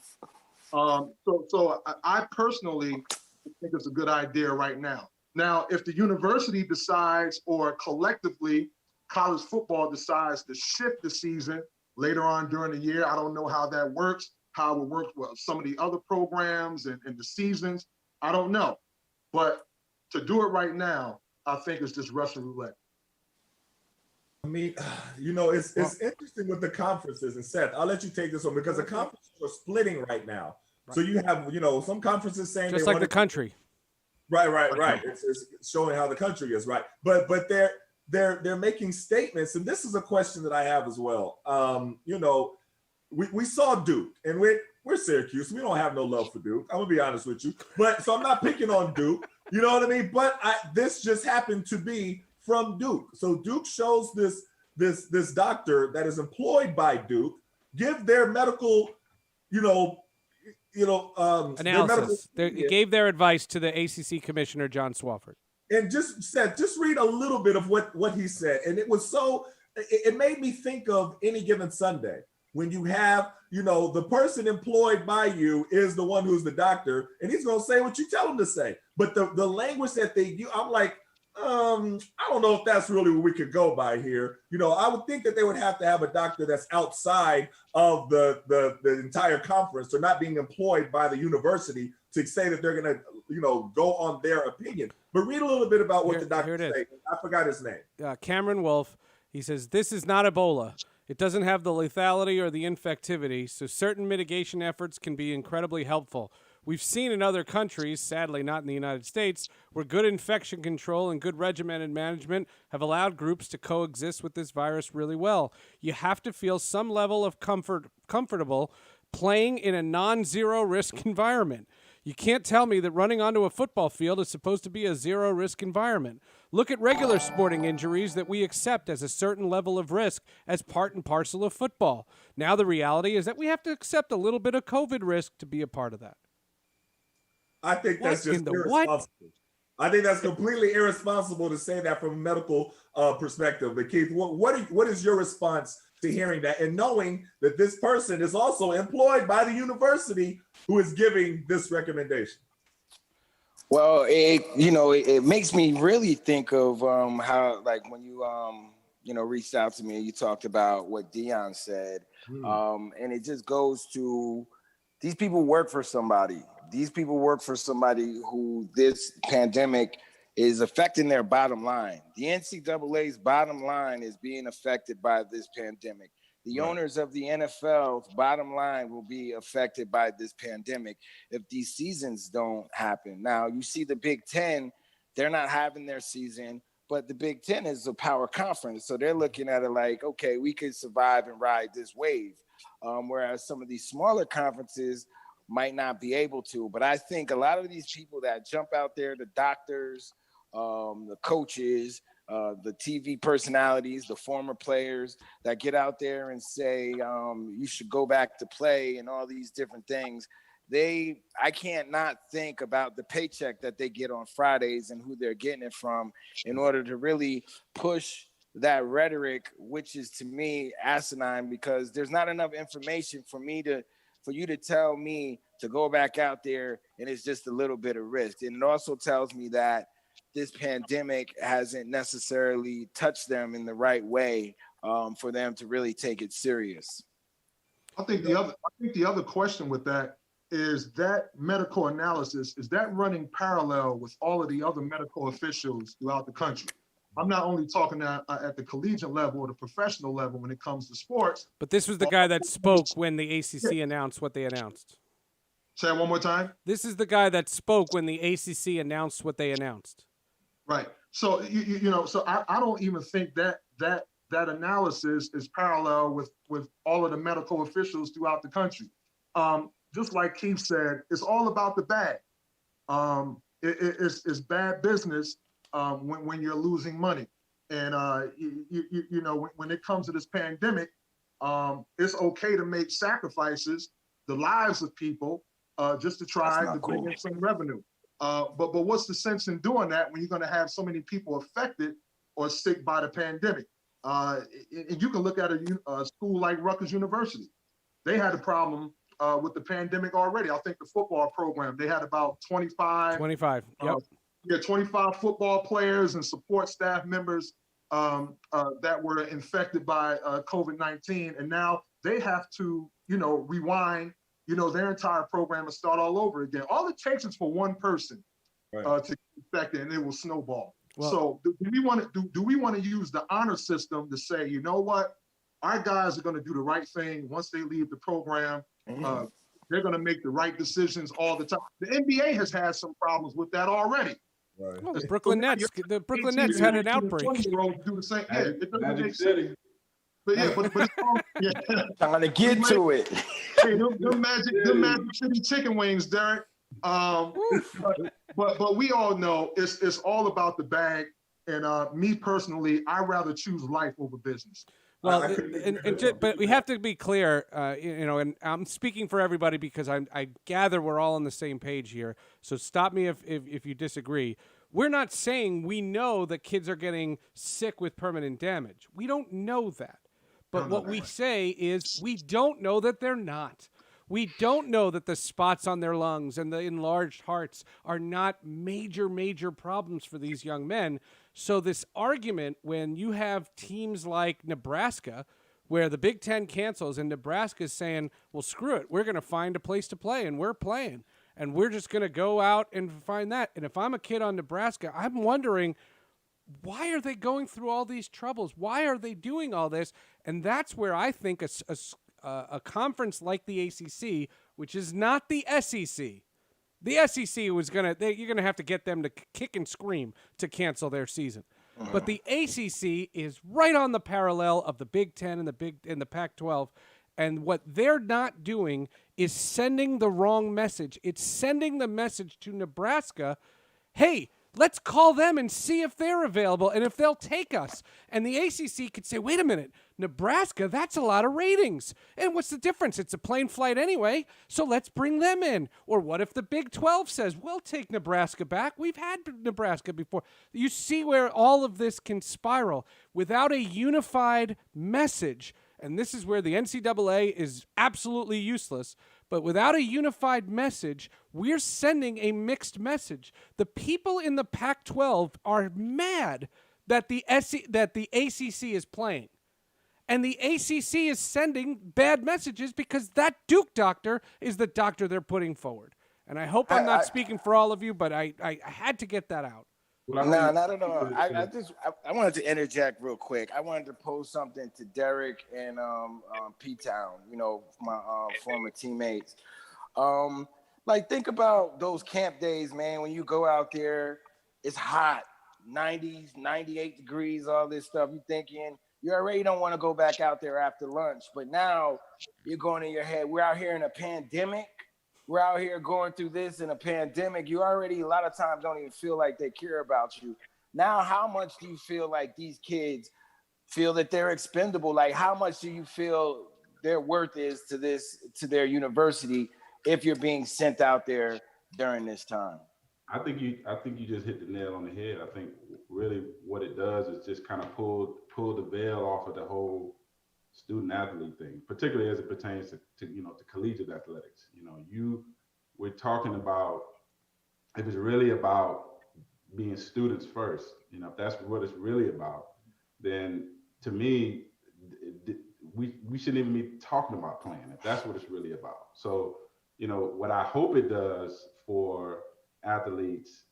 So I personally think it's a good idea right now. Now, if the university decides or collectively college football decides to shift the season later on during the year, I don't know how that works, how it will work with some of the other programs and the seasons. I don't know. But to do it right now, I think it's just Russian roulette. I mean, it's interesting with the conferences. And Seth, I'll let you take this one because the conferences are splitting right now. Right. So you have, some conferences saying just like the country. Right. It's showing how the country is, right? But they're making statements, and this is a question that I have as well. We saw Duke, and we're Syracuse. We don't have no love for Duke. I'm gonna be honest with you. But so I'm not picking on Duke. You know what I mean? But this just happened to be from Duke. So Duke shows this doctor that is employed by Duke give their medical, analysis. They gave their advice to the ACC commissioner John Swofford. And just read a little bit of what he said, and it made me think of Any Given Sunday. When you have, the person employed by you is the one who's the doctor, and he's going to say what you tell him to say. But the language that they use, I'm like, I don't know if that's really what we could go by here. I would think that they would have to have a doctor that's outside of the entire conference. They're not being employed by the university to say that they're going to, go on their opinion. But read a little bit about what the doctor said. I forgot his name. Cameron Wolf. He says, this is not Ebola. It doesn't have the lethality or the infectivity, so certain mitigation efforts can be incredibly helpful. We've seen in other countries, sadly not in the United States, where good infection control and good regimented management have allowed groups to coexist with this virus really well. You have to feel some level of comfortable playing in a non-zero risk environment. You can't tell me that running onto a football field is supposed to be a zero-risk environment. Look at regular sporting injuries that we accept as a certain level of risk as part and parcel of football. Now the reality is that we have to accept a little bit of COVID risk to be a part of that. I think that's just irresponsible. I think that's completely irresponsible to say that from a medical perspective. But Keith, what is your response to hearing that and knowing that this person is also employed by the university who is giving this recommendation? Well, it makes me really think of how, like, when you reached out to me and you talked about what Deion said, and it just goes to these people work for somebody. These people work for somebody who this pandemic is affecting their bottom line. The NCAA's bottom line is being affected by this pandemic. The owners of the NFL's bottom line will be affected by this pandemic if these seasons don't happen. Now, you see the Big Ten, they're not having their season, but the Big Ten is a power conference. So they're looking at it like, okay, we could survive and ride this wave. Whereas some of these smaller conferences might not be able to. But I think a lot of these people that jump out there, the doctors, the coaches, the TV personalities, the former players that get out there and say you should go back to play and all these different things. I can't not think about the paycheck that they get on Fridays and who they're getting it from in order to really push that rhetoric, which is to me asinine, because there's not enough information for you to tell me to go back out there and it's just a little bit of risk. And it also tells me that this pandemic hasn't necessarily touched them in the right way for them to really take it serious. I think the other question with that is that medical analysis, is that running parallel with all of the other medical officials throughout the country? I'm not only talking at the collegiate level or the professional level when it comes to sports. But this was the guy that spoke when the ACC announced what they announced. Say it one more time. This is the guy that spoke when the ACC announced what they announced. Right. So so I don't even think that analysis is parallel with all of the medical officials throughout the country. Just like Keith said, it's all about the bag. It's bad business when you're losing money, and when it comes to this pandemic, it's okay to make sacrifices, the lives of people, just to try to bring in some revenue. But what's the sense in doing that when you're going to have so many people affected or sick by the pandemic? And you can look at a school like Rutgers University. They had a problem with the pandemic already. I think the football program, they had about 25. 25, yep. 25 football players and support staff members that were infected by COVID-19. And now they have to, rewind, their entire program and start all over again. All it takes is for one person to get infected and it will snowball. Well, so do we want to use the honor system to say, you know what, our guys are going to do the right thing once they leave the program. They're going to make the right decisions all the time. The NBA has had some problems with that already. Right. Well, the Brooklyn Nets had an outbreak. Do the same. Yeah, it doesn't Magic make City. sense. But it's all, Trying to get to it. Hey, them Magic City chicken wings, Derek. But we all know it's all about the bag. And me personally, I'd rather choose life over business. Well, but we have to be clear, and I'm speaking for everybody because I gather we're all on the same page here. So stop me if you disagree. We're not saying we know that kids are getting sick with permanent damage. We don't know that. But what we say is we don't know that they're not. We don't know that the spots on their lungs and the enlarged hearts are not major, major problems for these young men. So this argument, when you have teams like Nebraska, where the Big Ten cancels and Nebraska is saying, well, screw it, we're going to find a place to play, and we're playing. And we're just going to go out and find that. And if I'm a kid on Nebraska, I'm wondering, why are they going through all these troubles? Why are they doing all this? And that's where I think a conference like the ACC, which is not the SEC. The SEC was you're gonna have to get them to kick and scream to cancel their season, but the ACC is right on the parallel of the Big Ten and the Pac-12, and what they're not doing is sending the wrong message. It's sending the message to Nebraska, hey, let's call them and see if they're available and if they'll take us. And the ACC could say, wait a minute, Nebraska, that's a lot of ratings. And what's the difference? It's a plane flight anyway, so let's bring them in. Or what if the Big 12 says, we'll take Nebraska back. We've had Nebraska before. You see where all of this can spiral without a unified message. And this is where the NCAA is absolutely useless. But without a unified message, we're sending a mixed message. The people in the Pac-12 are mad that the ACC is playing. And the ACC is sending bad messages because that Duke doctor is the doctor they're putting forward. And I hope I'm not speaking for all of you, but I had to get that out. No, not at all. I wanted to interject real quick. I wanted to post something to Derek and P-Town, my former teammates. Like, think about those camp days, man, when you go out there, it's hot, 90s, 98 degrees, all this stuff. You're thinking, you already don't want to go back out there after lunch. But now you're going in your head, we're out here in a pandemic. We're out here going through this in a pandemic. You already, a lot of times, don't even feel like they care about you. Now, how much do you feel like these kids feel that they're expendable? Like, how much do you feel their worth is to their university if you're being sent out there during this time? I think you just hit the nail on the head. I think really what it does is just kind of pull the veil off of the whole student athlete thing, particularly as it pertains to collegiate athletics. We're talking about, if it's really about being students first, if that's what it's really about, then to me, we shouldn't even be talking about playing if that's what it's really about. So, what I hope it does for athletes,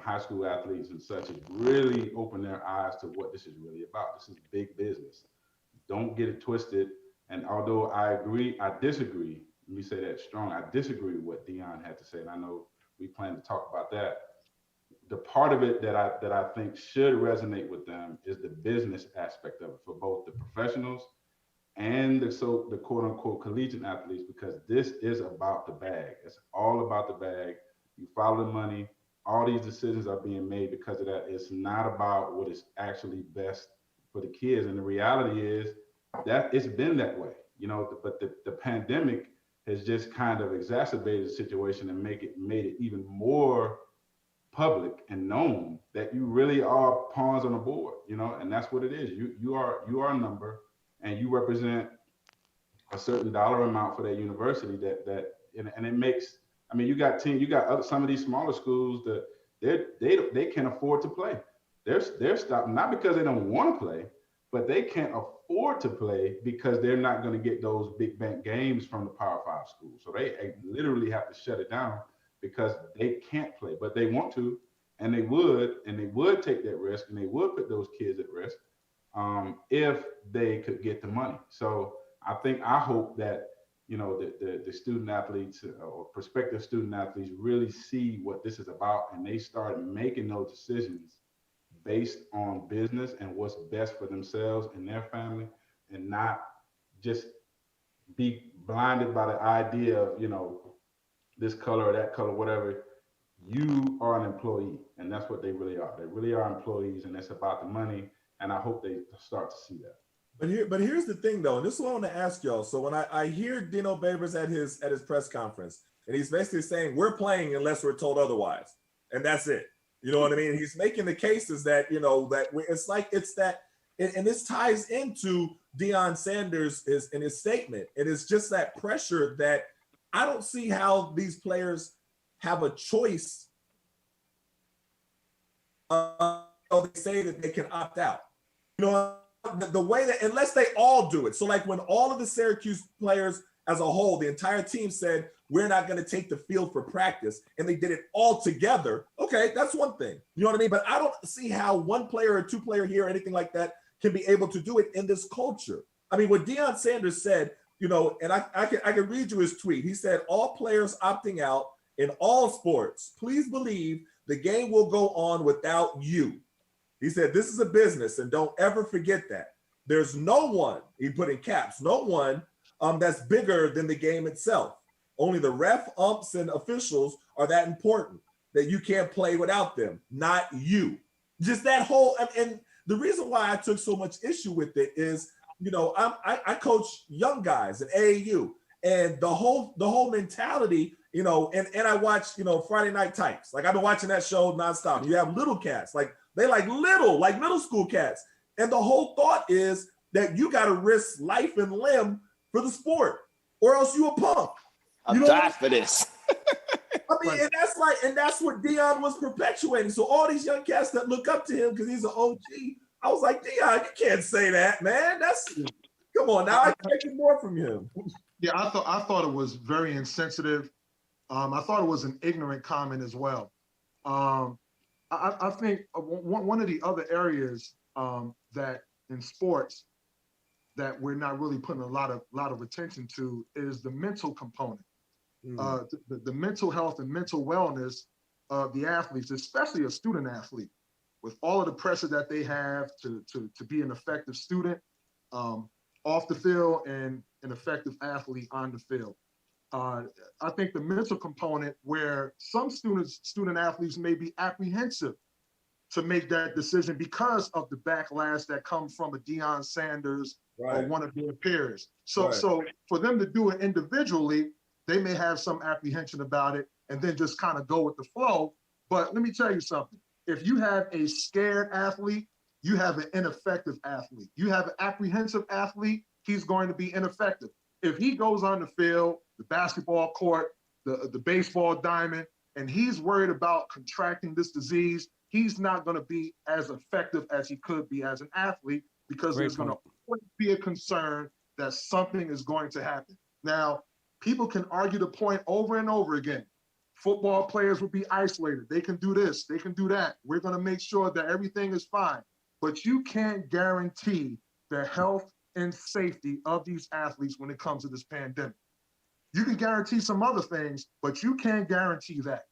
high school athletes and such, is really open their eyes to what this is really about. This is big business. Don't get it twisted. And although I disagree, let me say that strong, I disagree with what Deion had to say, and I know we plan to talk about that. The part of it that I think should resonate with them is the business aspect of it for both the professionals and the quote unquote collegiate athletes, because this is about the bag. It's all about the bag. You follow the money. All these decisions are being made because of that. It's not about what is actually best for the kids. And the reality is that it's been that way, but the pandemic has just kind of exacerbated the situation and made it even more public and known that you really are pawns on the board, and that's what it is. You are a number, and you represent a certain dollar amount for that university and it makes, you got some of these smaller schools that they can't afford to play. They're stopping, not because they don't want to play, but they can't afford to play because they're not going to get those big bank games from the Power 5 schools. So they literally have to shut it down because they can't play, but they want to, and they would take that risk, and they would put those kids at risk if they could get the money. So I hope that the student athletes or prospective student athletes really see what this is about, and they start making those decisions based on business and what's best for themselves and their family, and not just be blinded by the idea of, this color or that color, whatever. You are an employee, and that's what they really are. They really are employees, and it's about the money, and I hope they start to see that. But here's the thing, though, and this is what I want to ask y'all. So when I hear Dino Babers at his press conference, and he's basically saying we're playing unless we're told otherwise, and that's it. You know what I mean? He's making the cases that and this ties into Deion Sanders in his statement. It is just that pressure that I don't see how these players have a choice. They say that they can opt out. The way that, unless they all do it. So like when all of the Syracuse players as a whole, the entire team said, we're not going to take the field for practice, and they did it all together. Okay, that's one thing. You know what I mean? But I don't see how one player or two player here or anything like that can be able to do it in this culture. I mean, what Deion Sanders said, and I can read you his tweet. He said, all players opting out in all sports, please believe the game will go on without you. He said, this is a business, and don't ever forget that. There's no one, he put in caps, no one that's bigger than the game itself. Only the ref, umps, and officials are that important that you can't play without them, not you. Just that whole, and the reason why I took so much issue with it is, I coach young guys at AAU, and the whole mentality, and I watch, Friday Night Types. Like I've been watching that show nonstop. You have little cats, like they like middle school cats. And the whole thought is that you got to risk life and limb for the sport, or else you a punk. I'm dying for this. I mean, and that's what Deion was perpetuating. So all these young cats that look up to him because he's an OG, I was like, Dion, you can't say that, man. Come on now. I expected more from him. Yeah, I thought it was very insensitive. I thought it was an ignorant comment as well. I think one of the other areas that in sports that we're not really putting a lot of attention to is the mental component, the mental health and mental wellness of the athletes, especially a student athlete, with all of the pressure that they have to be an effective student off the field and an effective athlete on the field. I think the mental component where some student athletes may be apprehensive to make that decision because of the backlash that comes from a Deion Sanders or one of their peers. So for them to do it individually, they may have some apprehension about it and then just kind of go with the flow. But let me tell you something. If you have a scared athlete, you have an ineffective athlete. You have an apprehensive athlete, he's going to be ineffective. If he goes on the field, the basketball court, the baseball diamond, and he's worried about contracting this disease, he's not going to be as effective as he could be as an athlete because there's going to be a concern that something is going to happen. Now, people can argue the point over and over again. Football players will be isolated. They can do this, they can do that. We're going to make sure that everything is fine. But you can't guarantee the health and safety of these athletes when it comes to this pandemic. You can guarantee some other things, but you can't guarantee that.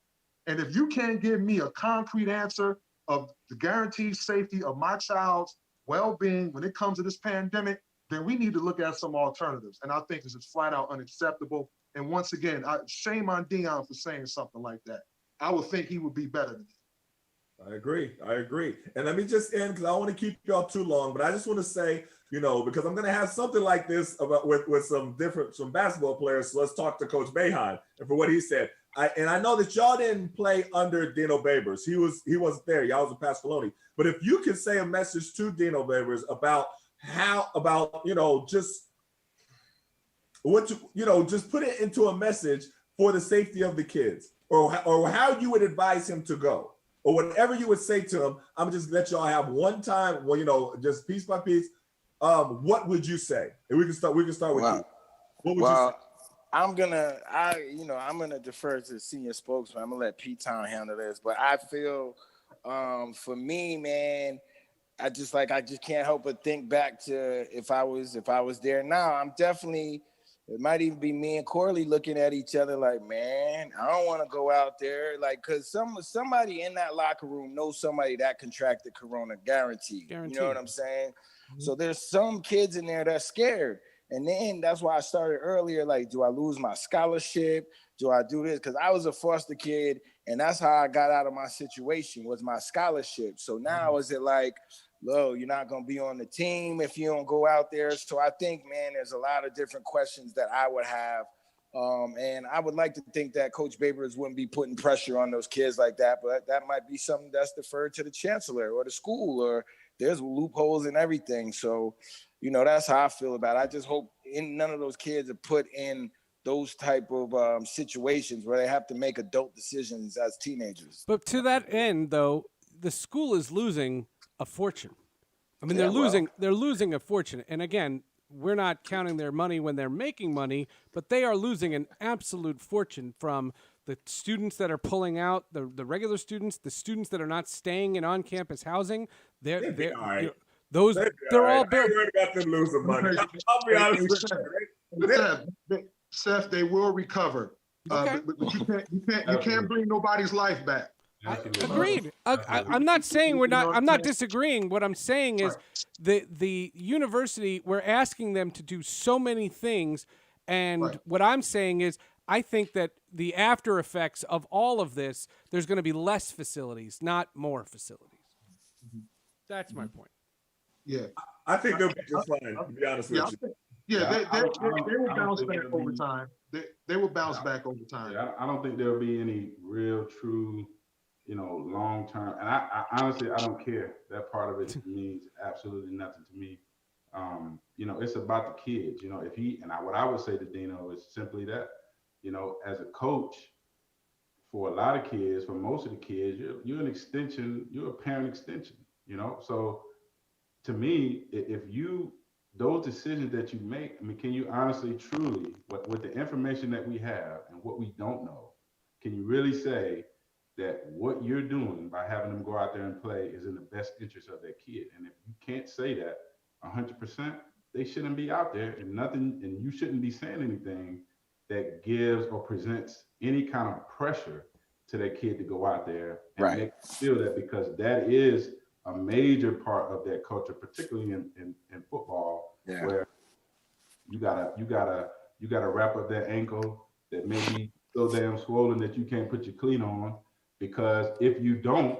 And if you can't give me a concrete answer of the guaranteed safety of my child's well-being when it comes to this pandemic, then we need to look at some alternatives. And I think this is flat out unacceptable. And once again, shame on Deion for saying something like that. I would think he would be better than that. I agree. And let me just end because I don't want to keep y'all too long, but I just want to say, because I'm going to have something like this about with some basketball players. So let's talk to Coach Boeheim and for what he said. I know that y'all didn't play under Dino Babers. He wasn't there. Y'all was in Pasqualoni. But if you could say a message to Dino Babers about just just put it into a message for the safety of the kids, or how you would advise him to go, or whatever you would say to him. I'm just let y'all have one time. Well, just piece by piece. What would you say? And we can start with you. What would you say? I'm gonna defer to the senior spokesman. I'm gonna let Etan handle this, but I feel, for me, man, I just can't help but think back to if I was there now. I'm definitely. It might even be me and Corley looking at each other like, man, I don't want to go out there. Like, because somebody in that locker room knows somebody that contracted corona, guaranteed. You know what I'm saying? Mm-hmm. So there's some kids in there that's scared. And then that's why I started earlier, like, do I lose my scholarship? Do I do this? Because I was a foster kid, and that's how I got out of my situation was my scholarship. So now is it like, you're not going to be on the team if you don't go out there. So I think, man, there's a lot of different questions that I would have. And I would like to think that Coach Babers wouldn't be putting pressure on those kids like that, but that might be something that's deferred to the chancellor or the school, or there's loopholes and everything. So, that's how I feel about it. I just hope none of those kids are put in those type of situations where they have to make adult decisions as teenagers. But to that end, though, the school is losing a fortune. I mean, they're losing a fortune. And again, we're not counting their money when they're making money, but they are losing an absolute fortune from the students that are pulling out, the regular students, the students that are not staying in on-campus housing. They're all built. I ain't worried about them losing money. I'll be honest with you. Seth, they will recover. Okay. But you can't bring nobody's life back. Agreed. I'm not saying we're not. I'm not disagreeing. What I'm saying is, the university, we're asking them to do so many things, and what I'm saying is, I think that the after effects of all of this, there's going to be less facilities, not more facilities. That's my point. Yeah, I think they'll be just fine. To be honest with you. They will bounce back over time. They will bounce back over time. Yeah, I don't think there'll be any real, true, long term. And I honestly, I don't care. That part of it means absolutely nothing to me. It's about the kids. What I would say to Dino is simply that, as a coach, for a lot of kids, for most of the kids, you're an extension. You're a parent extension. So to me, if you those decisions that you make, I mean, can you honestly, truly, with the information that we have and what we don't know, can you really say that what you're doing by having them go out there and play is in the best interest of that kid? And if you can't say that 100%, they shouldn't be out there, and you shouldn't be saying anything that gives or presents any kind of pressure to that kid to go out there and Right. make them feel that, because that is a major part of that culture, particularly in football, Yeah. where you gotta wrap up that ankle that may be so damn swollen that you can't put your cleat on, because if you don't,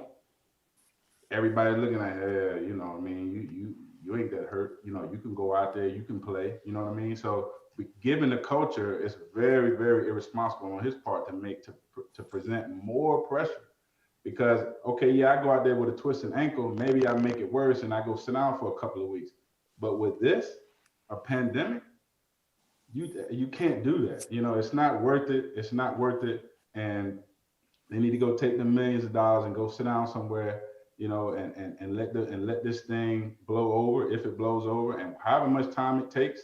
everybody's looking at, you know what I mean, you ain't that hurt, you know, you can go out there, you can play, you know what I mean? So given the culture, it's very, very irresponsible on his part to present more pressure. Because, okay, yeah, I go out there with a twisted ankle, maybe I make it worse and I go sit down for a couple of weeks. But with this, a pandemic, you can't do that. You know, it's not worth it. It's not worth it. And they need to go take the millions of dollars and go sit down somewhere, you know, and let this thing blow over, if it blows over, and however much time it takes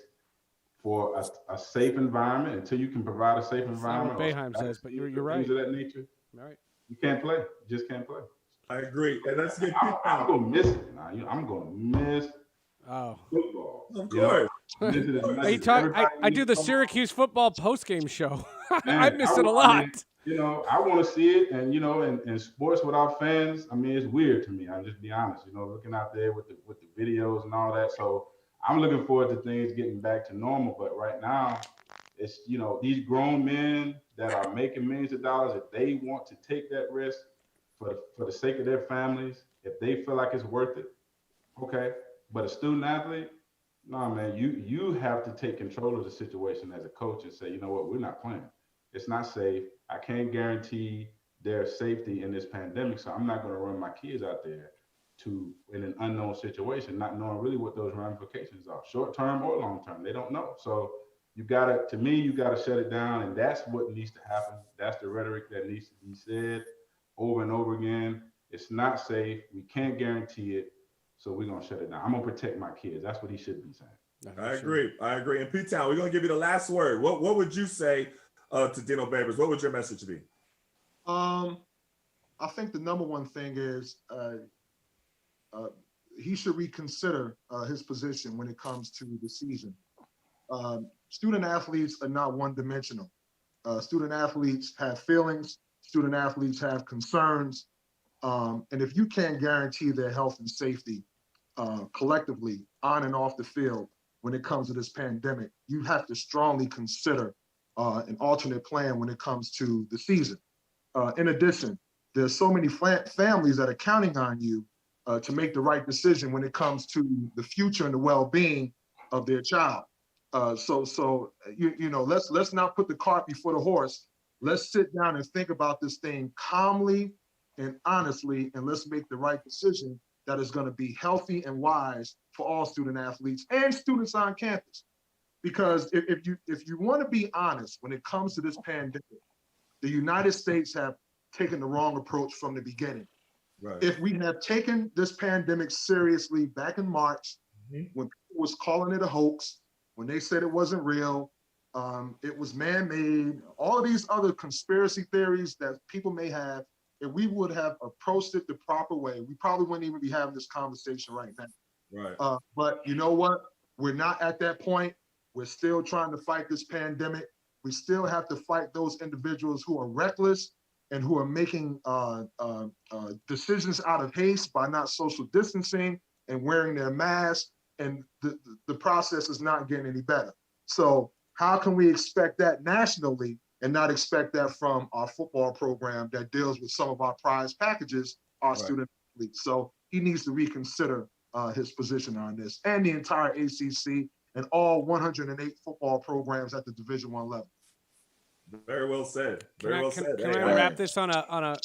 for a safe environment, until you can provide a safe environment. That's what Boeheim says, but you're right. Things of that nature. Right. You can't play. You just can't play. I agree, and let's get. I'm gonna miss it now. I'm gonna miss football. Of course. I do the Syracuse football postgame show. Man, I miss it a lot. I mean, you know, I want to see it, and you know, in sports without fans, I mean, it's weird to me. I'll just be honest. You know, looking out there with the videos and all that. So I'm looking forward to things getting back to normal. But right now, it's, you know, these grown men that are making millions of dollars, if they want to take that risk for the sake of their families, if they feel like it's worth it, okay. But a student athlete, no, man, you have to take control of the situation as a coach and say, you know what, we're not playing. It's not safe. I can't guarantee their safety in this pandemic, so I'm not going to run my kids out there in an unknown situation, not knowing really what those ramifications are, short term or long term. They don't know. So you gotta shut it down, and that's what needs to happen. That's the rhetoric that needs to be said over and over again. It's not safe. We can't guarantee it, so we're gonna shut it down. I'm gonna protect my kids. That's what he should be saying. I agree. And P-Town, we're gonna give you the last word. What would you say to Dino Babers? What would your message be? I think the number one thing is he should reconsider his position when it comes to the season. Student athletes are not one-dimensional. Student athletes have feelings. Student athletes have concerns. And if you can't guarantee their health and safety collectively on and off the field when it comes to this pandemic, you have to strongly consider an alternate plan when it comes to the season. In addition, there's so many families that are counting on you to make the right decision when it comes to the future and the well-being of their child. So you know, let's not put the cart before the horse. Let's sit down and think about this thing calmly and honestly, and let's make the right decision that is going to be healthy and wise for all student athletes and students on campus. Because if you want to be honest, when it comes to this pandemic, the United States have taken the wrong approach from the beginning. Right. If we had taken this pandemic seriously back in March, when people was calling it a hoax, when they said it wasn't real, it was man-made, all of these other conspiracy theories that people may have, if we would have approached it the proper way, we probably wouldn't even be having this conversation right now. Right. But you know what? We're not at that point. We're still trying to fight this pandemic. We still have to fight those individuals who are reckless and who are making decisions out of haste by not social distancing and wearing their masks. And the process is not getting any better. So how can we expect that nationally and not expect that from our football program that deals with some of our prize packages, our student athletes? So he needs to reconsider his position on this, and the entire ACC and all 108 football programs at the Division I level. Very well said. Very well said. Can I wrap this on a?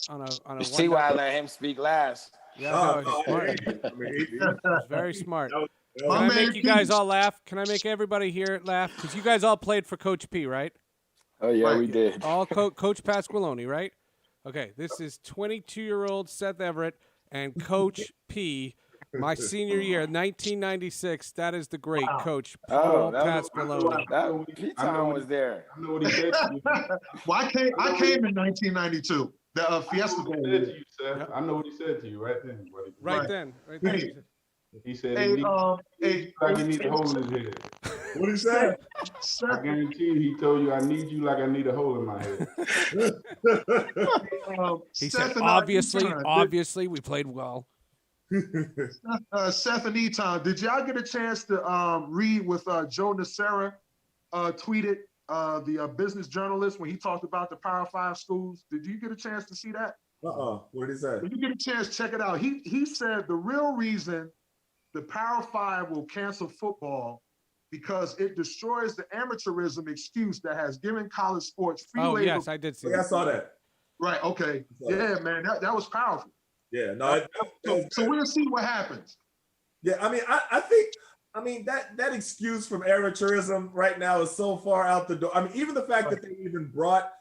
You see why I let him speak last? Yeah, no, smart. It's very smart. Can I make you guys all laugh? Can I make everybody here laugh? Because you guys all played for Coach P, right? Oh, yeah, we did. All Coach Pasqualoni, right? Okay, this is 22-year-old Seth Everett and Coach P My senior year, 1996. That is the great coach, Oh, Paul Pasqualoni. Etan was there. I know what he said to you. Well, I came in 1992. The Fiesta Bowl. Said to you, Seth. I know what he said to you right then, buddy. Right then. Hey, He said hey, he needs like he need a hole in his head. What did he say? I guarantee you, he told you, I need you like I need a hole in my head. He Seth said, and obviously, we played well. Seth and Etan, did y'all get a chance to read what Joe Nacera tweeted, the business journalist, when he talked about the Power 5 schools? Did you get a chance to see that? What did he say? When you get a chance, check it out. He said the real reason the Power 5 will cancel football because it destroys the amateurism excuse that has given college sports free Oh, labor. yes, I did see that. I saw that. Right, okay. Yeah, man, that was powerful. Yeah, no. So we'll see what happens. Yeah, I mean, I think that excuse from amateurism right now is so far out the door. I mean, even the fact that they even brought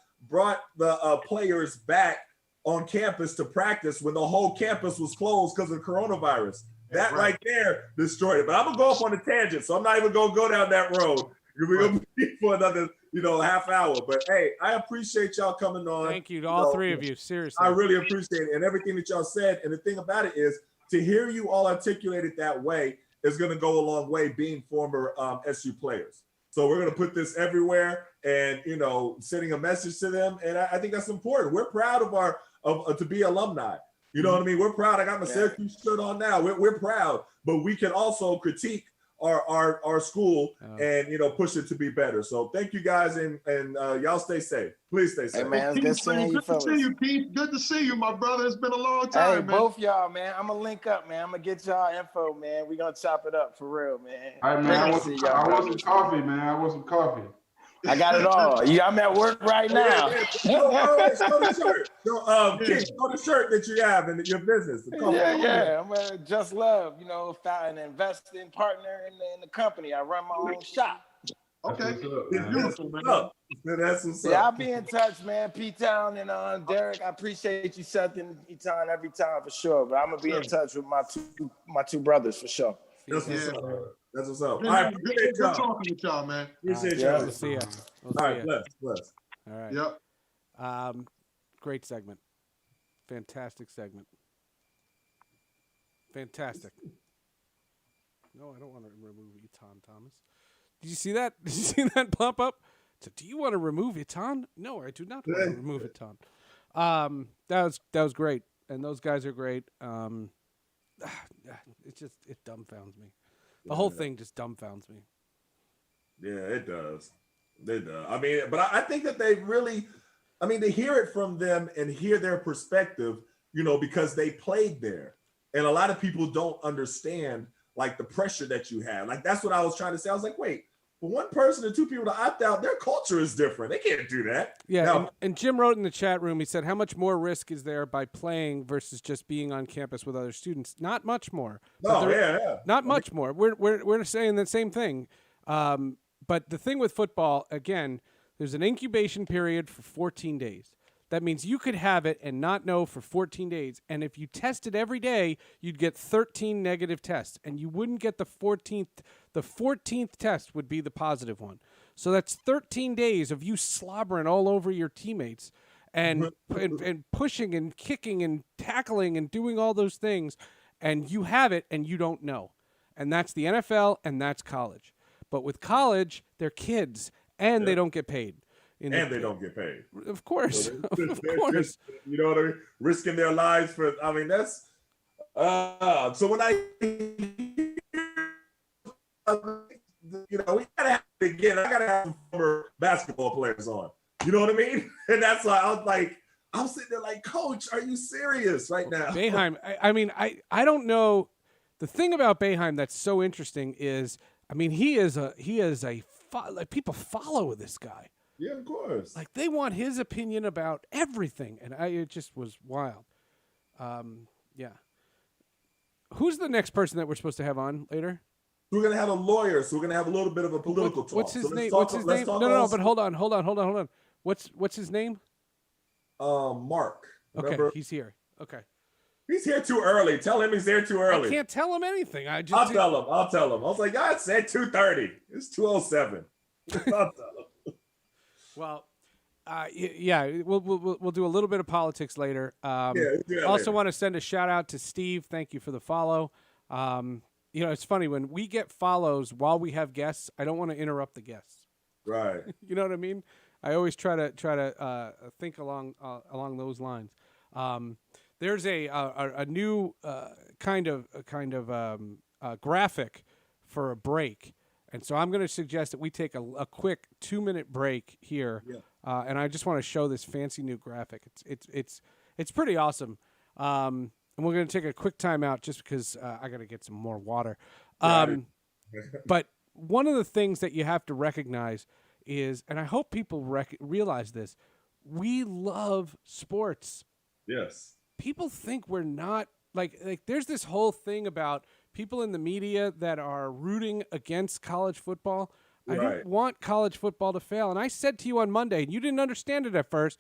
the players back on campus to practice when the whole campus was closed because of coronavirus. That right there destroyed it. But I'm gonna go off on a tangent, so I'm not even gonna go down that road. We're gonna be for another, half hour. But hey, I appreciate y'all coming on. Thank you to all three of you. Seriously, I really appreciate it and everything that y'all said. And the thing about it is, to hear you all articulate it that way is gonna go a long way. Being former SU players, so we're gonna put this everywhere and sending a message to them. And I think that's important. We're proud of to be alumni. You know what I mean? We're proud. I got my Syracuse shirt on now. We're proud, but we can also critique our school and push it to be better. So thank you guys, and y'all stay safe. Please stay safe. Hey man, it's good seeing you, fellas. Good to see you, Pete. Good to see you, my brother. It's been a long time, man. Both y'all, man. I'm gonna link up, man. I'm gonna get y'all info, man. We gonna chop it up for real, man. All right, man. I want some coffee, man. I want some coffee. I got it all. I'm at work right now. Show the shirt. Show the shirt that you have in your business. Yeah. I'm a Just Love, an investing partner in the company. I run my own shop. Okay. Beautiful, man. That's what's up. Yeah, I'll be in touch, man. P-Town and Derek, I appreciate you, Seth and Etan, every time for sure. But I'm gonna be in touch with my two brothers for sure. That's what's up. That's what's up. All right, appreciate good talking with y'all, man. Appreciate y'all. We'll see ya. All right, bless. All right. Yep. Great segment. Fantastic segment. Fantastic. No, I don't want to remove Etan Thomas. Did you see that? Did you see that pop up? So, do you want to remove Etan? No, I do not want to remove Etan. That was great, and those guys are great. It dumbfounds me. The whole thing just dumbfounds me. Yeah, it does. It does. I mean, but I think that they really, to hear it from them and hear their perspective, because they played there. And a lot of people don't understand, like, the pressure that you have. Like, that's what I was trying to say. I was like, wait, for one person or two people to opt out, their culture is different. They can't do that. Yeah, now, and Jim wrote in the chat room, he said, how much more risk is there by playing versus just being on campus with other students? Not much more. Not much more. We're saying the same thing. But the thing with football, again, there's an incubation period for 14 days. That means you could have it and not know for 14 days. And if you tested every day, you'd get 13 negative tests. And you wouldn't get the 14th. The 14th test would be the positive one. So that's 13 days of you slobbering all over your teammates and pushing and kicking and tackling and doing all those things. And you have it and you don't know. And that's the NFL and that's college. But with college, they're kids and they don't get paid. They don't get paid. Of course. So of course. You know what I mean? Risking their lives for, that's, so when we gotta have it again. I gotta have some former basketball players on. You know what I mean? And that's why I was like, I'm sitting there like, Coach, are you serious right now? Boeheim, I don't know. The thing about Boeheim that's so interesting is, people follow this guy. Yeah, of course. Like, they want his opinion about everything, and it just was wild. Yeah. Who's the next person that we're supposed to have on later? We're gonna have a lawyer, so we're gonna have a little bit of a political talk. What's his name? No, but hold on. What's his name? Mark. Okay, Remember? he's here. Okay. He's here too early. Tell him he's here too early. I can't tell him anything. I'll tell him. I was like, God said 2:30. It's 2:07. I'll tell him. Well, yeah, we'll do a little bit of politics later. Also want to send a shout out to Steve. Thank you for the follow. It's funny when we get follows while we have guests. I don't want to interrupt the guests. Right. You know what I mean? I always try to think along those lines. There's a new kind of graphic for a break, and so I'm going to suggest that we take a quick 2-minute break here, and I just want to show this fancy new graphic. It's pretty awesome, and we're going to take a quick time out just because I got to get some more water. But one of the things that you have to recognize is, and I hope people realize this, we love sports. Yes. People think we're not like there's this whole thing about people in the media that are rooting against college football. Right. I don't want college football to fail. And I said to you on Monday, and you didn't understand it at first,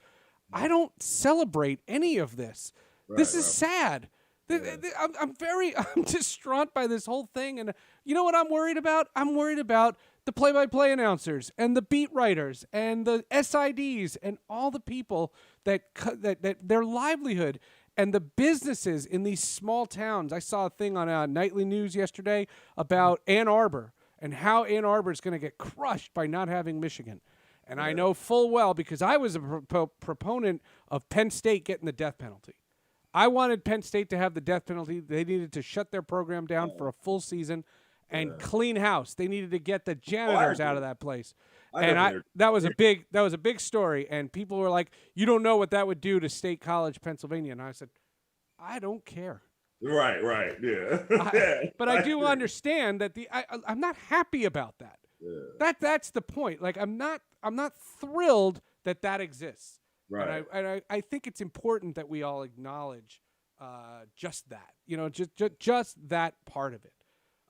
I don't celebrate any of this. This is sad. I'm distraught by this whole thing. And you know what I'm worried about? I'm worried about the play-by-play announcers and the beat writers and the SIDs and all the people that their livelihood and the businesses in these small towns. I saw a thing on Nightly News yesterday about Ann Arbor and how Ann Arbor is going to get crushed by not having Michigan. And I know full well because I was a proponent of Penn State getting the death penalty. I wanted Penn State to have the death penalty. They needed to shut their program down for a full season and clean house. They needed to get the janitors out of that place. That was a big story. And people were like, "You don't know what that would do to State College, Pennsylvania." And I said, "I don't care." Right, yeah. But I do understand that I'm not happy about that. Yeah. That's the point. Like I'm not thrilled that exists. Right. And I think it's important that we all acknowledge just that. Just that part of it.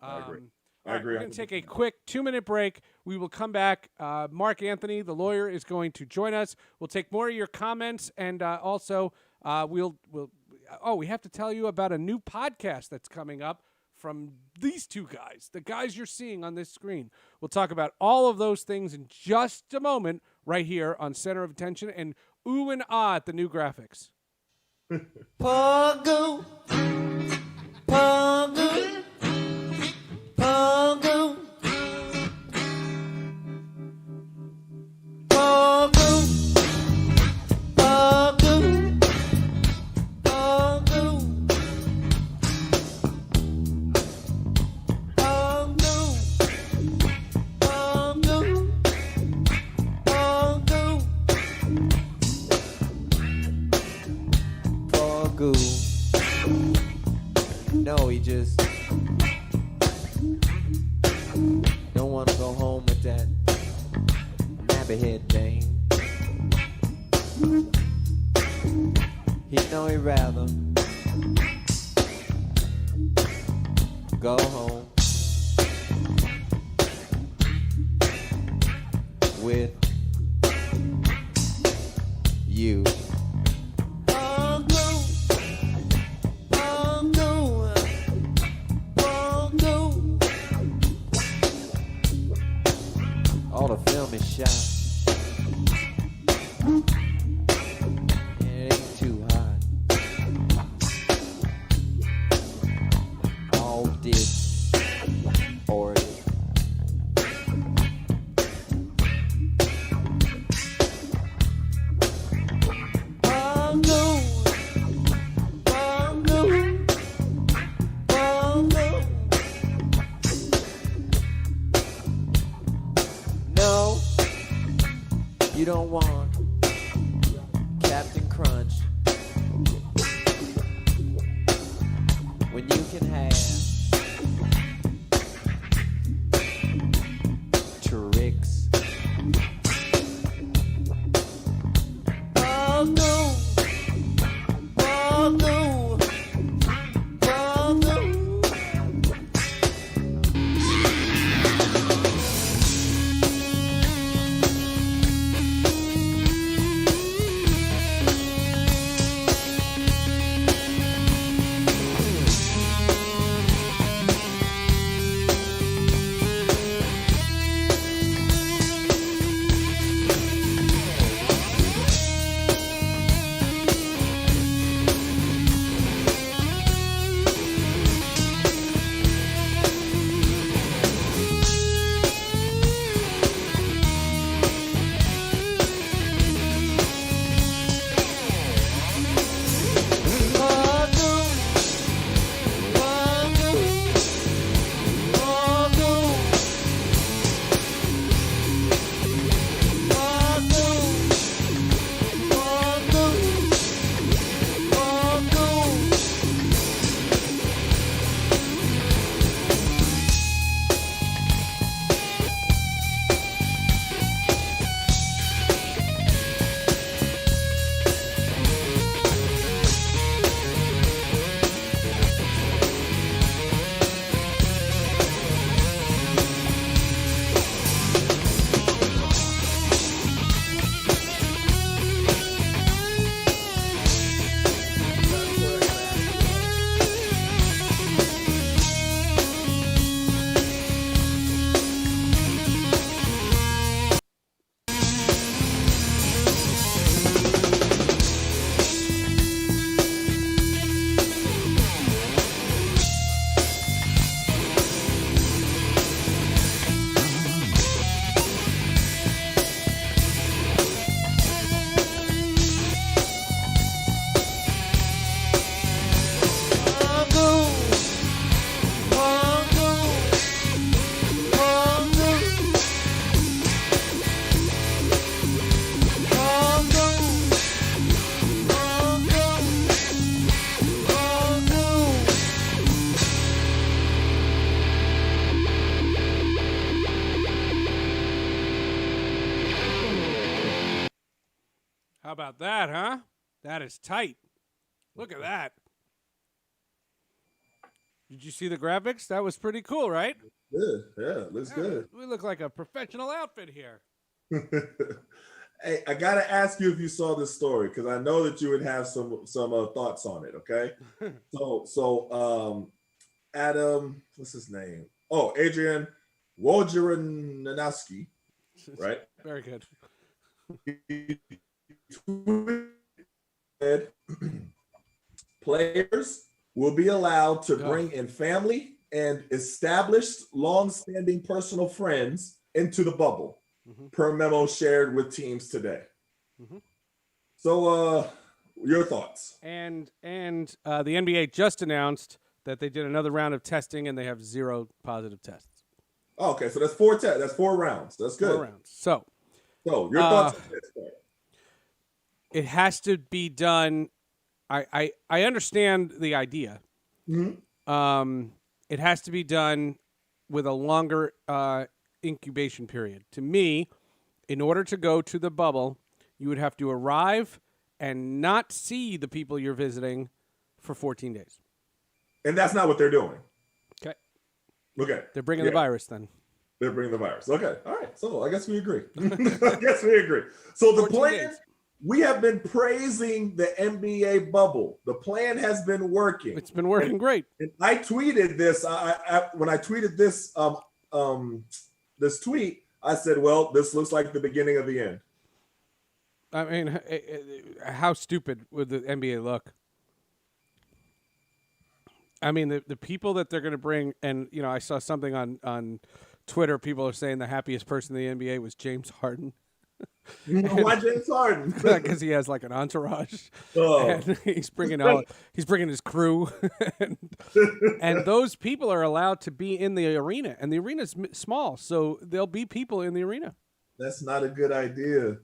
I agree. We're going to take a quick 2-minute break. We will come back. Mark Anthony, the lawyer, is going to join us. We'll take more of your comments, and also we have to tell you about a new podcast that's coming up from these two guys, the guys you're seeing on this screen. We'll talk about all of those things in just a moment right here on Center of Attention and ooh and ah at the new graphics. Pogo, Pogo, Pogo, Pogo, Pogo, Pogo, Pogo. No, he just don't want to go home with that nappy head thing. He know he'd rather go home with you. All the film is shot. It ain't too hot. All did or you don't want Captain Crunch when you can have tricks. Oh no, oh no, oh no. How about that, huh? That is tight. Look at that. Did you see the graphics? That was pretty cool, right? Good. Yeah, looks good. We look like a professional outfit here. Hey, I gotta ask you if you saw this story because I know that you would have some thoughts on it. Okay, Adam, what's his name? Oh, Adrian Wojnarowski, right? Very good. Players will be allowed to bring in family and established long-standing personal friends into the bubble, per memo shared with teams today. So, your thoughts? And the NBA just announced that they did another round of testing and they have 0 positive tests. Oh, okay, so that's 4 tests. That's 4 rounds. That's good. 4 rounds. So your thoughts on this? It has to be done. I understand the idea. It has to be done with a longer incubation period. To me, in order to go to the bubble, you would have to arrive and not see the people you're visiting for 14 days. And that's not what they're doing. Okay. They're bringing the virus then. They're bringing the virus. Okay. All right. So I guess we agree. So the plan, we have been praising the NBA bubble. The plan has been working. It's been working great. And I tweeted this. When I tweeted this this tweet, I said, well, this looks like the beginning of the end. I mean, how stupid would the NBA look? I mean, the people that they're going to bring, and, you know, I saw something on Twitter. People are saying the happiest person in the NBA was James Harden. Why James Harden? Because he has like an entourage. And he's bringing his crew. and those people are allowed to be in the arena. And the arena's small, so there'll be people in the arena. That's not a good idea.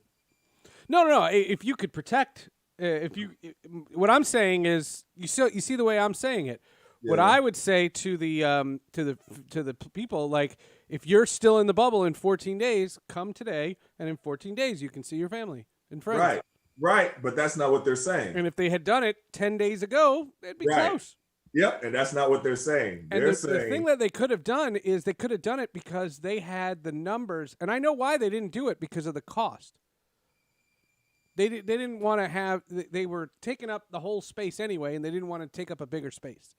No. If you could protect, what I'm saying is, you see the way I'm saying it. Yeah. What I would say to the people, like, if you're still in the bubble in 14 days, come today, and in 14 days you can see your family and friends. Right. But that's not what they're saying. And if they had done it 10 days ago, it'd be close. Yep, and that's not what they're saying. The thing that they could have done is they could have done it because they had the numbers, and I know why they didn't do it, because of the cost. They didn't want to have. They were taking up the whole space anyway, and they didn't want to take up a bigger space,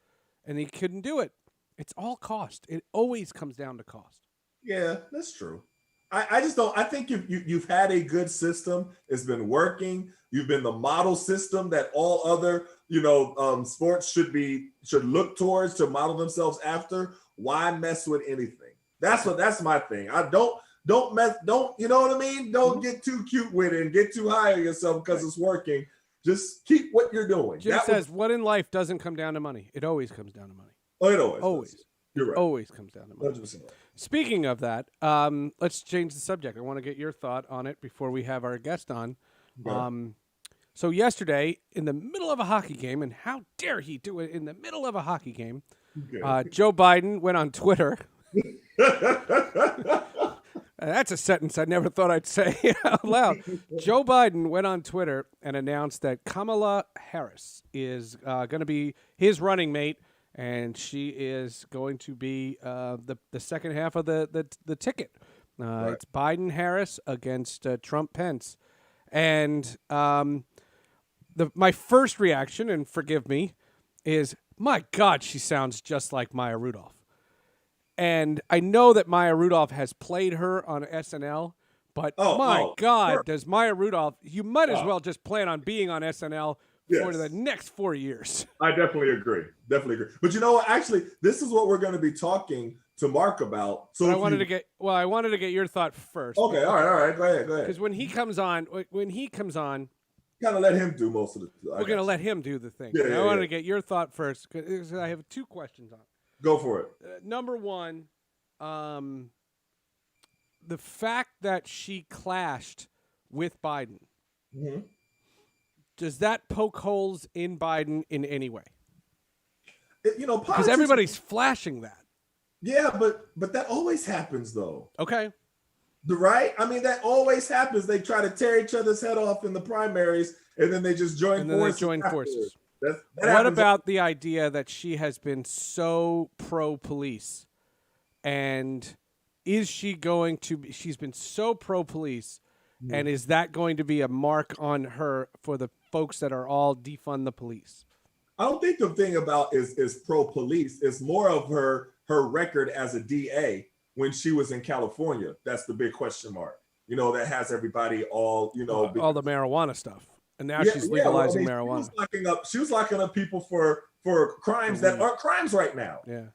and they couldn't do it. It's all cost. It always comes down to cost. Yeah, that's true. I just don't. I think you've had a good system. It's been working. You've been the model system that all other sports should look towards to model themselves after. Why mess with anything? That's my thing. I don't mess. Don't, you know what I mean? Don't get too cute with it and get too high on yourself because it's working. Just keep what you're doing. Jim says, what in life doesn't come down to money? It always comes down to money. Oh, it always does. You're right. Always comes down to money. 100%. Speaking of that, let's change the subject. I want to get your thought on it before we have our guest on. Right. So yesterday, in the middle of a hockey game, and how dare he do it in the middle of a hockey game, Joe Biden went on Twitter. That's a sentence I never thought I'd say out loud. Joe Biden went on Twitter and announced that Kamala Harris is going to be his running mate, and she is going to be the second half of the ticket. Right. It's Biden-Harris against Trump-Pence. And my first reaction, and forgive me, is, my God, she sounds just like Maya Rudolph. And I know that Maya Rudolph has played her on SNL, but God, sure. Does Maya Rudolph, you might as well just plan on being on SNL for the next 4 years. I definitely agree. But you know what? Actually, this is what we're going to be talking to Mark about. So I wanted to get your thought first. Okay, all right. Go ahead. Because when he comes on, kind of let him do most of the. We're going to let him do the thing. I wanted to get your thought first because I have 2 questions on it. Go for it. Number one, the fact that she clashed with Biden, does that poke holes in Biden in any way? Because everybody's flashing that. Yeah, but that always happens, though. Okay. Right? I mean, that always happens. They try to tear each other's head off in the primaries, and then they just join forces. That what about the idea that she has been so pro-police, and is she going to be, she's been so pro-police, and is that going to be a mark on her for the folks that are all defund the police? I don't think the thing about is pro-police. It's more of her record as a DA when she was in California. That's the big question mark. That has everybody all, all the marijuana stuff. And now she's legalizing marijuana. She was locking up people for crimes that aren't crimes right now. Yeah.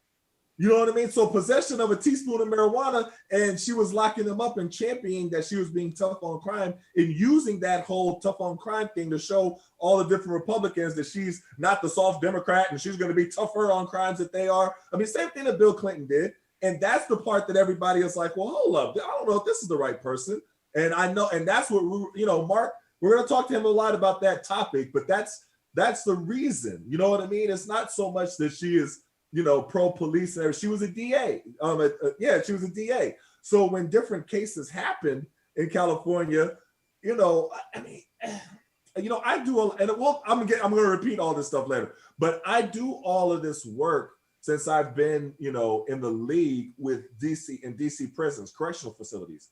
You know what I mean? So possession of a teaspoon of marijuana, and she was locking them up and championing that she was being tough on crime and using that whole tough on crime thing to show all the different Republicans that she's not the soft Democrat and she's going to be tougher on crimes that they are. I mean, same thing that Bill Clinton did. And that's the part that everybody is like, well, hold up. I don't know if this is the right person. And I know, and that's what, Mark, we're going to talk to him a lot about that topic, but that's the reason. You know what I mean? It's not so much that she is, pro-police. She was a DA. She was a DA. So when different cases happen in California, I do, I'm going to repeat all this stuff later, but I do all of this work since I've been, in the league with DC prisons, correctional facilities.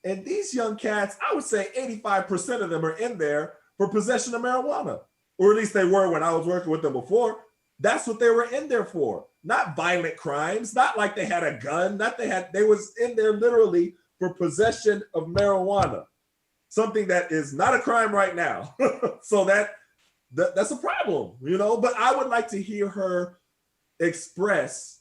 And these young cats, I would say 85% of them are in there for possession of marijuana, or at least they were when I was working with them before. That's what they were in there for. Not violent crimes, not like they had a gun, they was in there literally for possession of marijuana, something that is not a crime right now. So that's a problem, but I would like to hear her express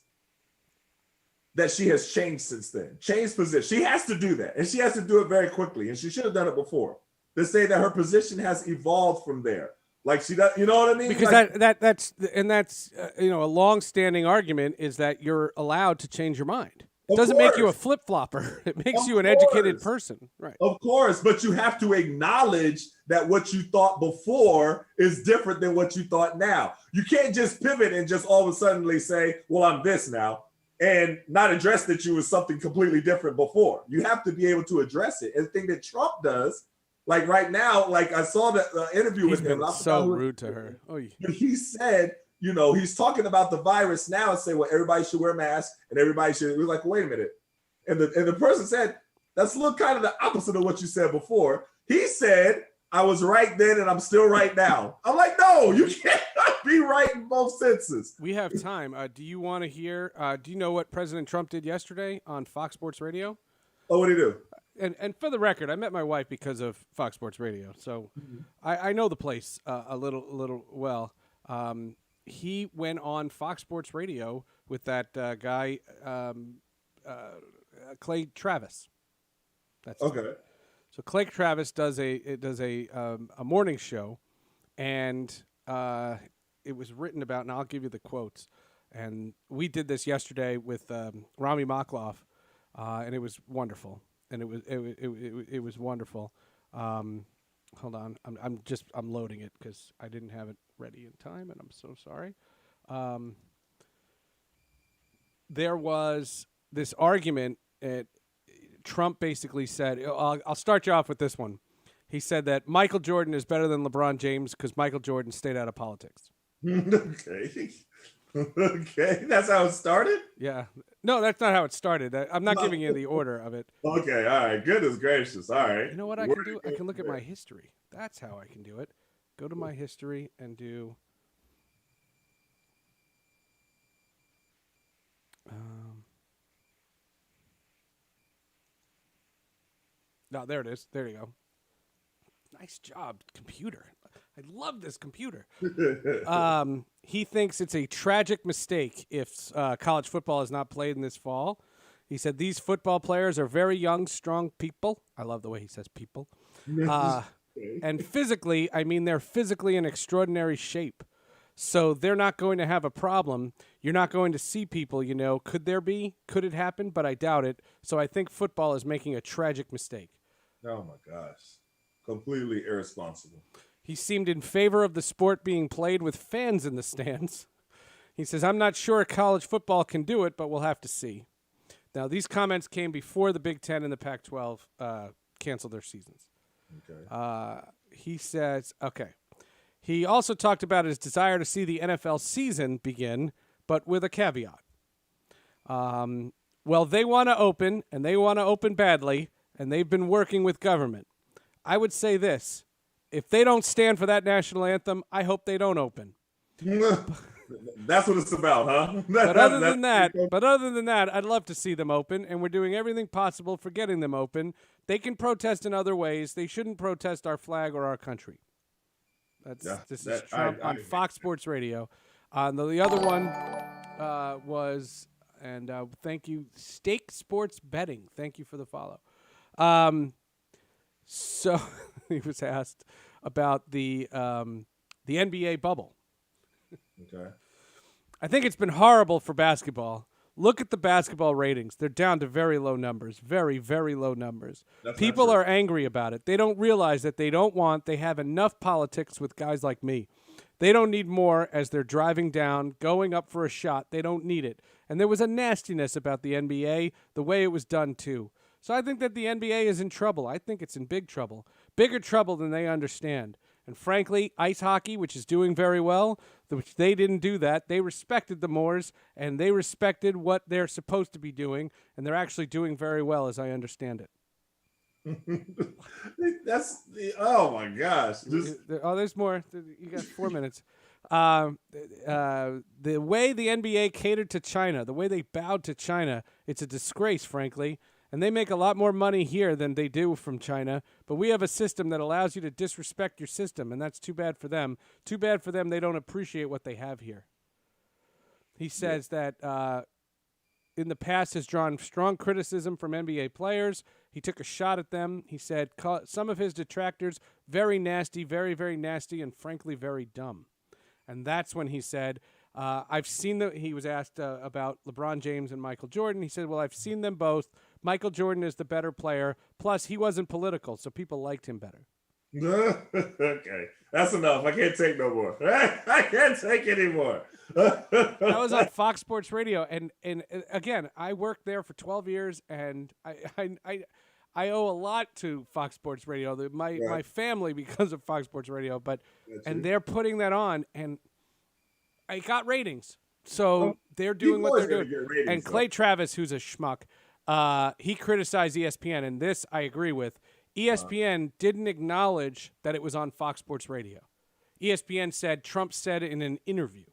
that she has changed since then, changed position. She has to do that, and she has to do it very quickly, and she should have done it before. To say that her position has evolved from there. Like she does, you know what I mean? Because like, that's a long-standing argument is that you're allowed to change your mind. It doesn't make you a flip-flopper. It makes you an educated person. Right. Of course, but you have to acknowledge that what you thought before is different than what you thought now. You can't just pivot and just all of a sudden say, well, I'm this now, and not address that you was something completely different before. You have to be able to address it. And the thing that Trump does, like right now, like I saw the interview with him. He's so rude to her. But he said, he's talking about the virus now and say, well, everybody should wear masks and everybody should. We're like, wait a minute. And the person said, that's a little kind of the opposite of what you said before. He said, I was right then and I'm still right now. I'm like, no, you can't be right in both senses. We have time. Do you want to hear, do you know what President Trump did yesterday on Fox Sports Radio? Oh, what did he do? And for the record, I met my wife because of Fox Sports Radio, so I know the place a little well. He went on Fox Sports Radio with that guy, Clay Travis. That's okay. So Clay Travis does a morning show, and it was written about, and I'll give you the quotes. And we did this yesterday with Rami Makloff, and it was wonderful. And it was wonderful. Hold on, I'm loading it because I didn't have it ready in time, and I'm so sorry. There was this argument. Trump basically said, I'll start you off with this one. He said that Michael Jordan is better than LeBron James because Michael Jordan stayed out of politics. Okay. Okay, that's how it started? Yeah. No, that's not how it started. I'm not giving you the order of it. Okay, all right. Goodness gracious. All right. You know what I can do? I can look at my history. That's how I can do it. Go to my history and do... No, there it is. There you go. Nice job, computer. I love this computer. He thinks it's a tragic mistake if college football is not played in this fall. He said these football players are very young, strong people. I love the way he says people. And physically, I mean, they're physically in extraordinary shape. So they're not going to have a problem. You're not going to see people, Could there be? Could it happen? But I doubt it. So I think football is making a tragic mistake. Oh, my gosh. Completely irresponsible. He seemed in favor of the sport being played with fans in the stands. He says, I'm not sure college football can do it, but we'll have to see. Now, these comments came before the Big Ten and the Pac-12 canceled their seasons. Okay. He says, okay. He also talked about his desire to see the NFL season begin, but with a caveat. Well, they want to open, and they want to open badly, and they've been working with government. I would say this. If they don't stand for that national anthem, I hope they don't open. That's what it's about, huh? But other than that, I'd love to see them open, and we're doing everything possible for getting them open. They can protest in other ways. They shouldn't protest our flag or our country. This is Trump on Fox Sports Radio. The other one was, and thank you, Stake Sports Betting. Thank you for the follow. So he was asked about the NBA bubble. Okay. I think it's been horrible for basketball. Look at the basketball ratings. They're down to very low numbers, very, very low numbers. People are angry about it. They don't realize that they have enough politics with guys like me. They don't need more as they're driving down, going up for a shot. They don't need it. And there was a nastiness about the NBA, the way it was done too. So I think that the NBA is in trouble. I think it's in big trouble. Bigger trouble than they understand. And frankly, ice hockey, which is doing very well, which they didn't do that. They respected the Moors, and they respected what they're supposed to be doing, and they're actually doing very well, as I understand it. Oh my gosh. There's more. You got 4 minutes. The way the NBA catered to China, the way they bowed to China, it's a disgrace, frankly. And they make a lot more money here than they do from China. But we have a system that allows you to disrespect your system, and that's too bad for them. Too bad for them they don't appreciate what they have here. He says that in the past has drawn strong criticism from NBA players. He took a shot at them. He said some of his detractors very nasty, very, very nasty, and frankly very dumb. And that's when he said, I've seen he was asked about LeBron James and Michael Jordan. He said, well, I've seen them both. Michael Jordan is the better player. Plus, he wasn't political, so people liked him better. Okay, that's enough. I can't take no more. I can't take anymore. That was on Fox Sports Radio, and again, I worked there for 12 years, and I owe a lot to Fox Sports Radio. My family because of Fox Sports Radio, and they're putting that on, and I got ratings, so they're doing what they're doing. And Clay Travis, who's a schmuck. He criticized ESPN, and this I agree with. ESPN didn't acknowledge that it was on Fox Sports Radio. ESPN said Trump said it in an interview,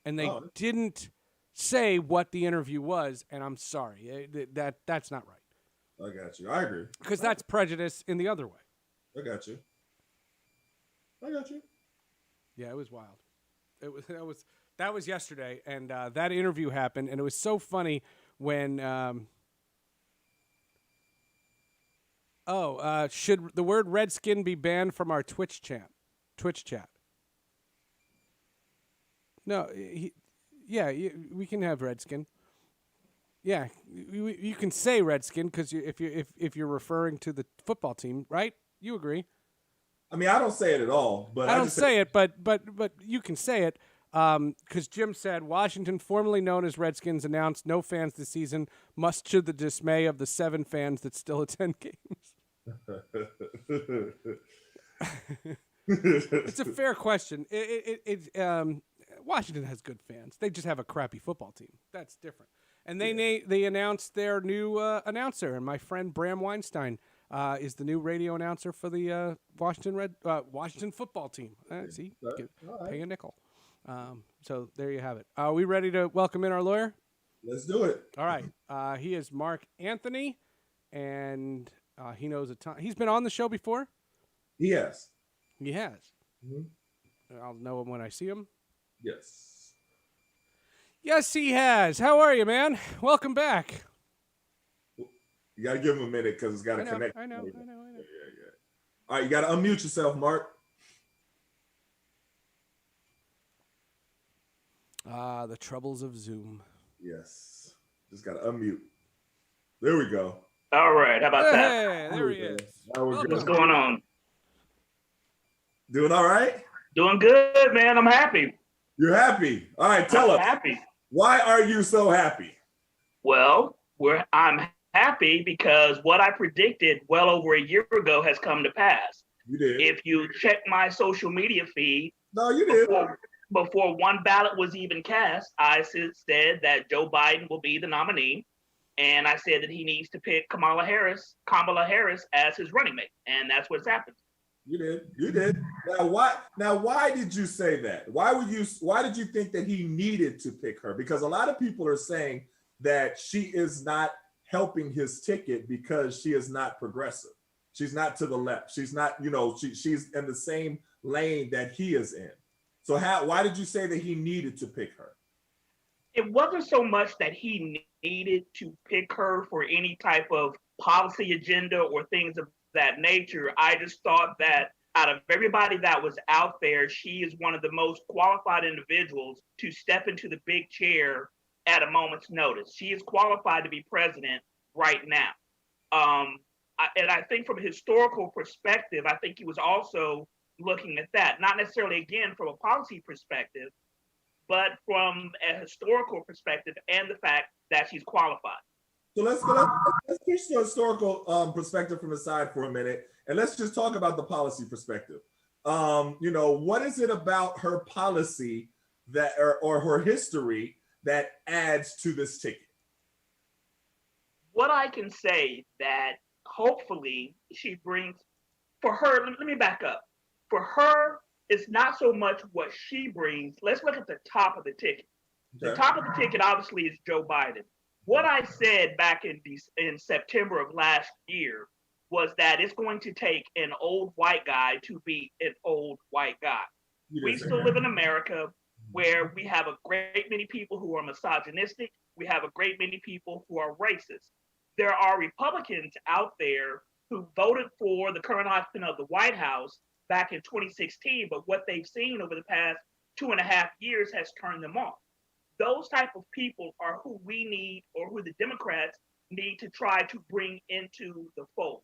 and they didn't say what the interview was, and I'm sorry. That's not right. I got you. I agree. Because that's prejudice in the other way. I got you. Yeah, it was wild. That was yesterday, and that interview happened, and it was so funny when should the word Redskin be banned from our Twitch chat? No, we can have Redskin. Yeah, you can say Redskin because if you're referring to the football team, right? You agree? I mean, I don't say it at all, but I don't say it, but you can say it. Because Jim said Washington, formerly known as Redskins, announced no fans this season, much to the dismay of the 7 fans that still attend games. It's a fair question. Washington has good fans. They just have a crappy football team. That's different. And they announced their new announcer, and my friend Bram Weinstein is the new radio announcer for the Washington football team. See, pay a nickel. So there you have it. Are we ready to welcome in our lawyer? Let's do it. All right. He is Mark Anthony, and he knows a ton. He's been on the show before? He has. Mm-hmm. I'll know him when I see him. Yes. Yes, he has. How are you, man? Welcome back. You got to give him a minute because it's got to connect. I know. Yeah. All right, you got to unmute yourself, Mark. The troubles of Zoom. Yes. Just got to unmute. There we go. All right. How about that? Hey, there he is. What's going on? Doing all right? Doing good, man. I'm happy. You're happy. All right, tell us. Happy. Why are you so happy? Well, where I'm happy because what I predicted well over a year ago has come to pass. You did. If you check my social media feed, No, you did. before one ballot was even cast, I said that Joe Biden will be the nominee. And I said that he needs to pick Kamala Harris as his running mate. And that's what's happened. You did. You did. Now why did you say that? Why did you think that he needed to pick her? Because a lot of people are saying that she is not helping his ticket because she is not progressive. She's not to the left. She's not, she's in the same lane that he is in. So why did you say that he needed to pick her? It wasn't so much that he needed to pick her for any type of policy agenda or things of that nature. I just thought that out of everybody that was out there, she is one of the most qualified individuals to step into the big chair at a moment's notice. She is qualified to be president right now. And I think from a historical perspective, I think he was also looking at that, not necessarily, again, from a policy perspective, but from a historical perspective and the fact that she's qualified. So let's push the historical perspective from the side for a minute, and let's just talk about the policy perspective. What is it about her policy that, or her history, that adds to this ticket? What I can say that hopefully she brings, for her, let me back up. For her, it's not so much what she brings. Let's look at the top of the ticket. Okay. The top of the ticket obviously is Joe Biden. What I said back in September of last year was that it's going to take an old white guy to be an old white guy. We still live in America where we have a great many people who are misogynistic. We have a great many people who are racist. There are Republicans out there who voted for the current occupant of the White House back in 2016, but what they've seen over the past 2.5 years has turned them off. Those type of people are who we need, or who the Democrats need to try to bring into the fold.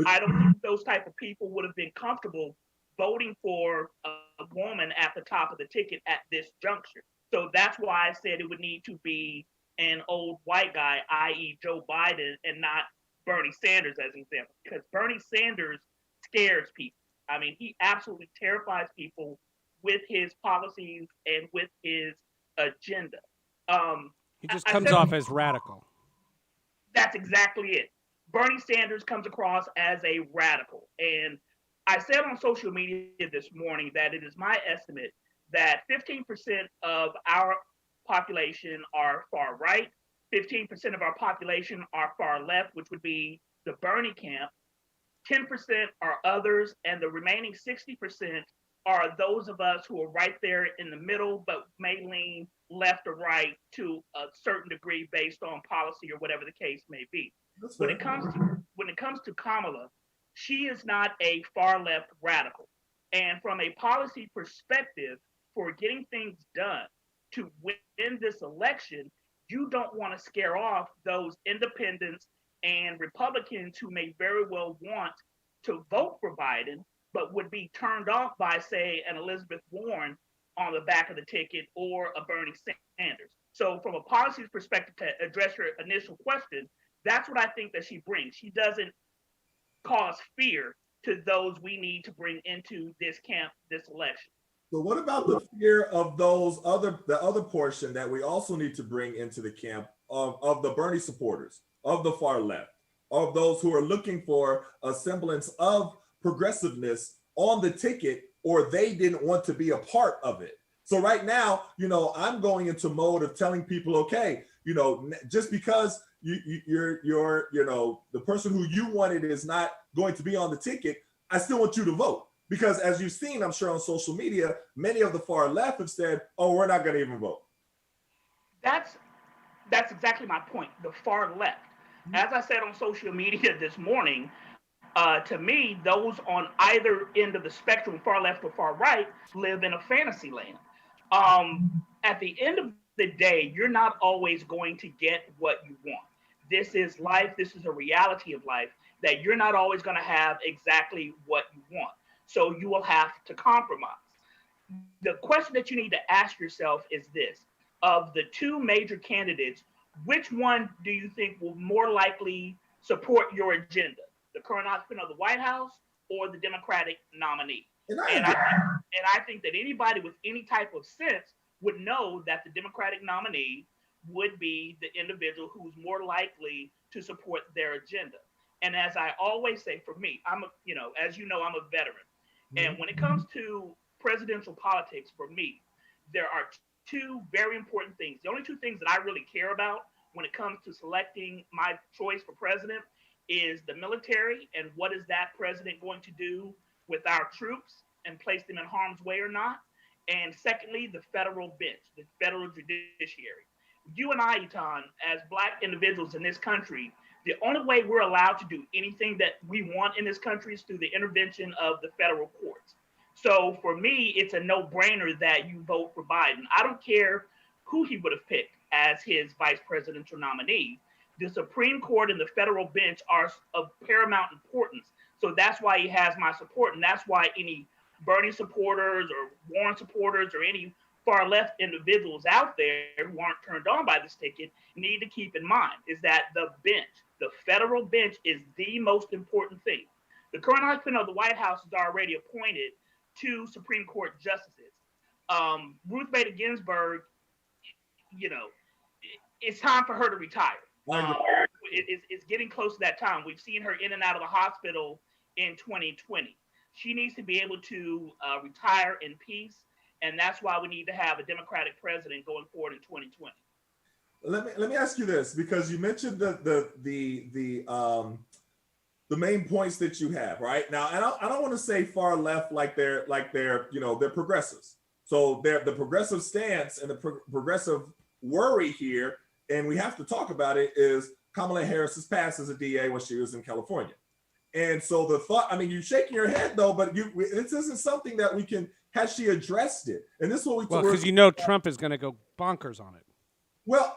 I don't think those type of people would have been comfortable voting for a woman at the top of the ticket at this juncture. So that's why I said it would need to be an old white guy, i.e. Joe Biden, and not Bernie Sanders as an example, because Bernie Sanders scares people. I mean, he absolutely terrifies people with his policies and with his agenda. He just comes off as radical. That's exactly it. Bernie Sanders comes across as a radical. And I said on social media this morning that it is my estimate that 15% of our population are far right, 15% of our population are far left, which would be the Bernie camp, 10% are others, and the remaining 60% are those of us who are right there in the middle, but may lean left or right to a certain degree based on policy or whatever the case may be. When it comes to Kamala, she is not a far left radical. And from a policy perspective, for getting things done to win this election, you don't want to scare off those independents and Republicans who may very well want to vote for Biden, but would be turned off by, say, an Elizabeth Warren on the back of the ticket or a Bernie Sanders. So from a policy perspective, to address your initial question, that's what I think that she brings. She doesn't cause fear to those we need to bring into this camp, this election. So what about the fear of the other portion that we also need to bring into the camp of the Bernie supporters, of the far left, of those who are looking for a semblance of progressiveness on the ticket, or they didn't want to be a part of it. So right now, I'm going into mode of telling people, okay, just because you're the person who you wanted is not going to be on the ticket, I still want you to vote. Because as you've seen, I'm sure on social media, many of the far left have said, oh, we're not going to even vote. That's exactly my point, the far left. As I said on social media this morning, to me, those on either end of the spectrum, far left or far right, live in a fantasy land. At the end of the day, you're not always going to get what you want. This is life. This is a reality of life, that you're not always going to have exactly what you want. So you will have to compromise. The question that you need to ask yourself is this: of the two major candidates, which one do you think will more likely support your agenda? The current occupant of the White House or the Democratic nominee? And I think that anybody with any type of sense would know that the Democratic nominee would be the individual who's more likely to support their agenda. And as I always say, for me, as you know, I'm a veteran. And when it comes to presidential politics, for me, there are two very important things. The only two things that I really care about when it comes to selecting my choice for president is the military and what is that president going to do with our troops and place them in harm's way or not. And secondly, the federal bench, the federal judiciary. You and I, Etan, as Black individuals in this country, the only way we're allowed to do anything that we want in this country is through the intervention of the federal courts. So for me, it's a no-brainer that you vote for Biden. I don't care who he would have picked as his vice presidential nominee. The Supreme Court and the federal bench are of paramount importance. So that's why he has my support. And that's why any Bernie supporters or Warren supporters or any far left individuals out there who aren't turned on by this ticket need to keep in mind is that the bench, the federal bench, is the most important thing. The current occupant of the White House has already appointed 2 Supreme Court justices. Ruth Bader Ginsburg, it's time for her to retire. It's getting close to that time. We've seen her in and out of the hospital in 2020. She needs to be able to retire in peace, and that's why we need to have a Democratic president going forward in 2020. Let me ask you this, because you mentioned the main points that you have right now, and I don't want to say far left like they're they're progressives. So the progressive stance and the progressive worry here, and we have to talk about it, is Kamala Harris's past as a DA when she was in California. And so the thought, you're shaking your head though, but this isn't something that we can. Has she addressed it? And this is what we. Well, because Trump is going to go bonkers on it. Well,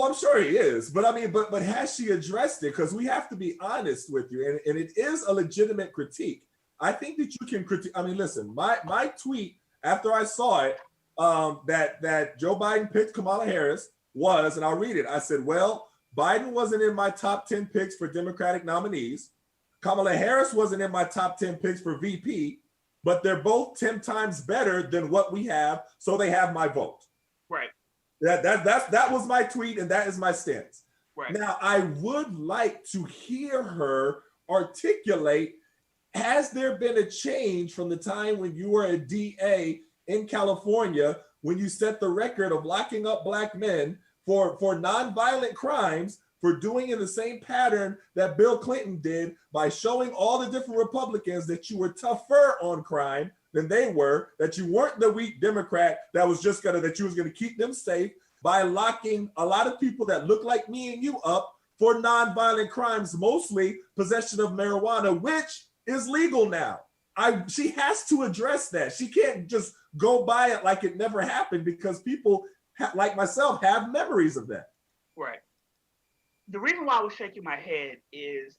I'm sure he is, but but has she addressed it? Because we have to be honest with you, and it is a legitimate critique. I think that you can critique. Listen, my tweet after I saw it, that Joe Biden picked Kamala Harris was, and I'll read it. I said, well, Biden wasn't in my top 10 picks for Democratic nominees. Kamala Harris wasn't in my top 10 picks for VP, but they're both 10 times better than what we have, so they have my vote. Right. That was my tweet, and that is my stance. Right. Now, I would like to hear her articulate, has there been a change from the time when you were a DA in California, when you set the record of locking up Black men for nonviolent crimes, for doing in the same pattern that Bill Clinton did by showing all the different Republicans that you were tougher on crime than they were, that you weren't the weak Democrat that you was gonna keep them safe by locking a lot of people that look like me and you up for nonviolent crimes, mostly possession of marijuana, which is legal now. She has to address that. She can't just go by it like it never happened, because people like myself have memories of that. Right. The reason why I was shaking my head is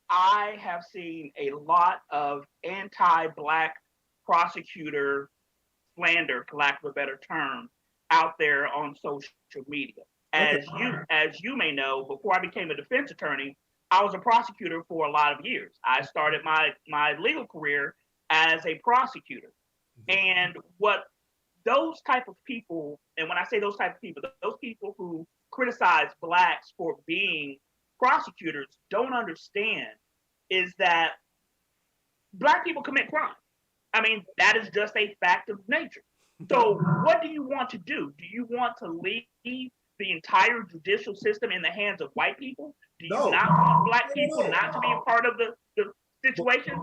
I have seen a lot of anti-Black prosecutor slander, for lack of a better term, out there on social media. As you may know, before I became a defense attorney, I was a prosecutor for a lot of years. I started my legal career as a prosecutor. And what those type of people, and when I say those type of people, those people who criticize Blacks for being prosecutors don't understand is that Black people commit crime. That is just a fact of nature. So what do you want to do? Do you want to leave the entire judicial system in the hands of white people? Do you not want Black people not to be a part of the situation?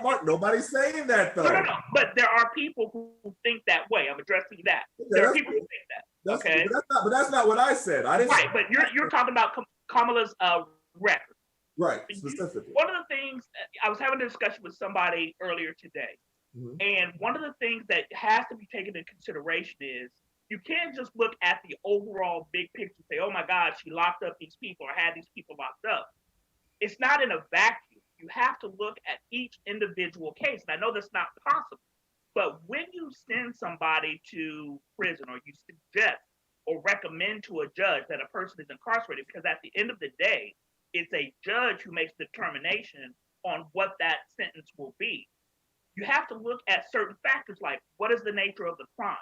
Mark, nobody's saying that though. No. But there are people who think that way. I'm addressing that. There are people who think that. Okay. But that's not what I said. I didn't. Right, but you're talking about Kamala's record. Right, specifically. One of the things, I was having a discussion with somebody earlier today, and one of the things that has to be taken into consideration is you can't just look at the overall big picture and say, oh my God, she locked up these people or had these people locked up. It's not in a vacuum. You have to look at each individual case. And I know that's not possible, but when you send somebody to prison or you suggest or recommend to a judge that a person is incarcerated, because at the end of the day, it's a judge who makes the determination on what that sentence will be. You have to look at certain factors like, what is the nature of the crime?